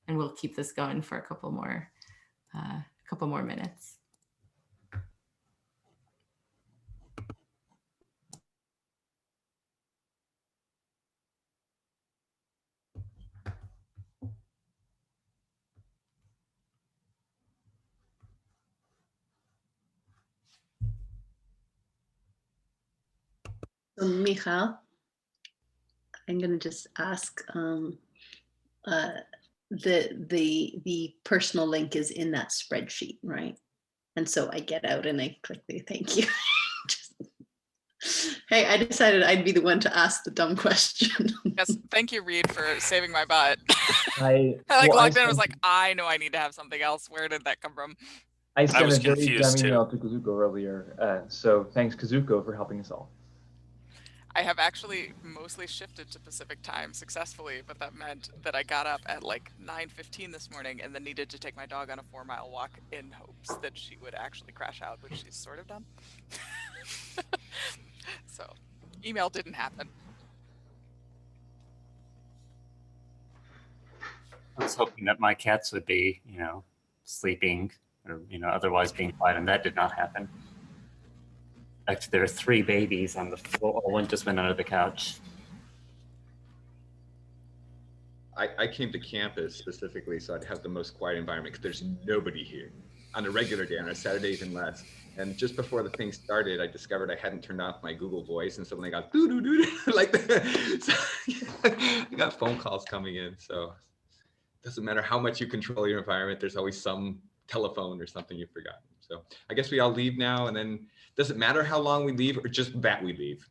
And we'll keep this going for a couple more minutes. So Michal, I'm going to just ask, the personal link is in that spreadsheet, right? And so I get out and I click the thank you. Hey, I decided I'd be the one to ask the dumb question. Yes, thank you, Reed, for saving my butt. I logged in and was like, I know I need to have something else. Where did that come from? I sent was a very confused dumb too. email to Kazuko earlier, so thanks Kazuko for helping us all. I have actually mostly shifted to Pacific time successfully, but that meant that I got up at like 9:15 this morning and then needed to take my dog on a 4-mile walk in hopes that she would actually crash out, which she's sort of done. So email didn't happen. I was hoping that my cats would be, sleeping or, otherwise being quiet, and that did not happen. Actually, there are 3 babies on the floor. One just went under the couch. I came to campus specifically so I'd have the most quiet environment because there's nobody here on a regular day, on a Saturday even less. And just before the thing started, I discovered I hadn't turned off my Google Voice, and suddenly I got doo-doo-doo like that. So, I got phone calls coming in. So it doesn't matter how much you control your environment, there's always some telephone or something you've forgotten. So I guess we all leave now, and then does it matter how long we leave or just that we leave?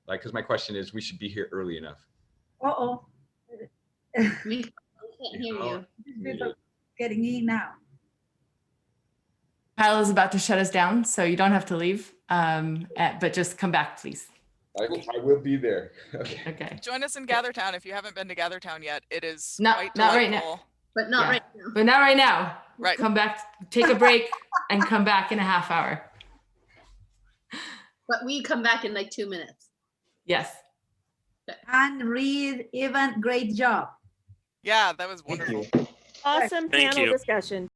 Like, because my question is, we should be here early enough. Uh-oh. We can't hear you. People getting in now. Kyle is about to shut us down, so you don't have to leave, but just come back, please. I will be there. Okay. Okay. Join us in GatherTown if you haven't been to GatherTown yet. It is Not quite right delightful. now. But not right now. But not right now. Right. Come back, take a break, and come back in a half hour. But we come back in like 2 minutes. Yes. And Reed, Evan, great job. Yeah, that was wonderful. Awesome Thank panel you. discussion.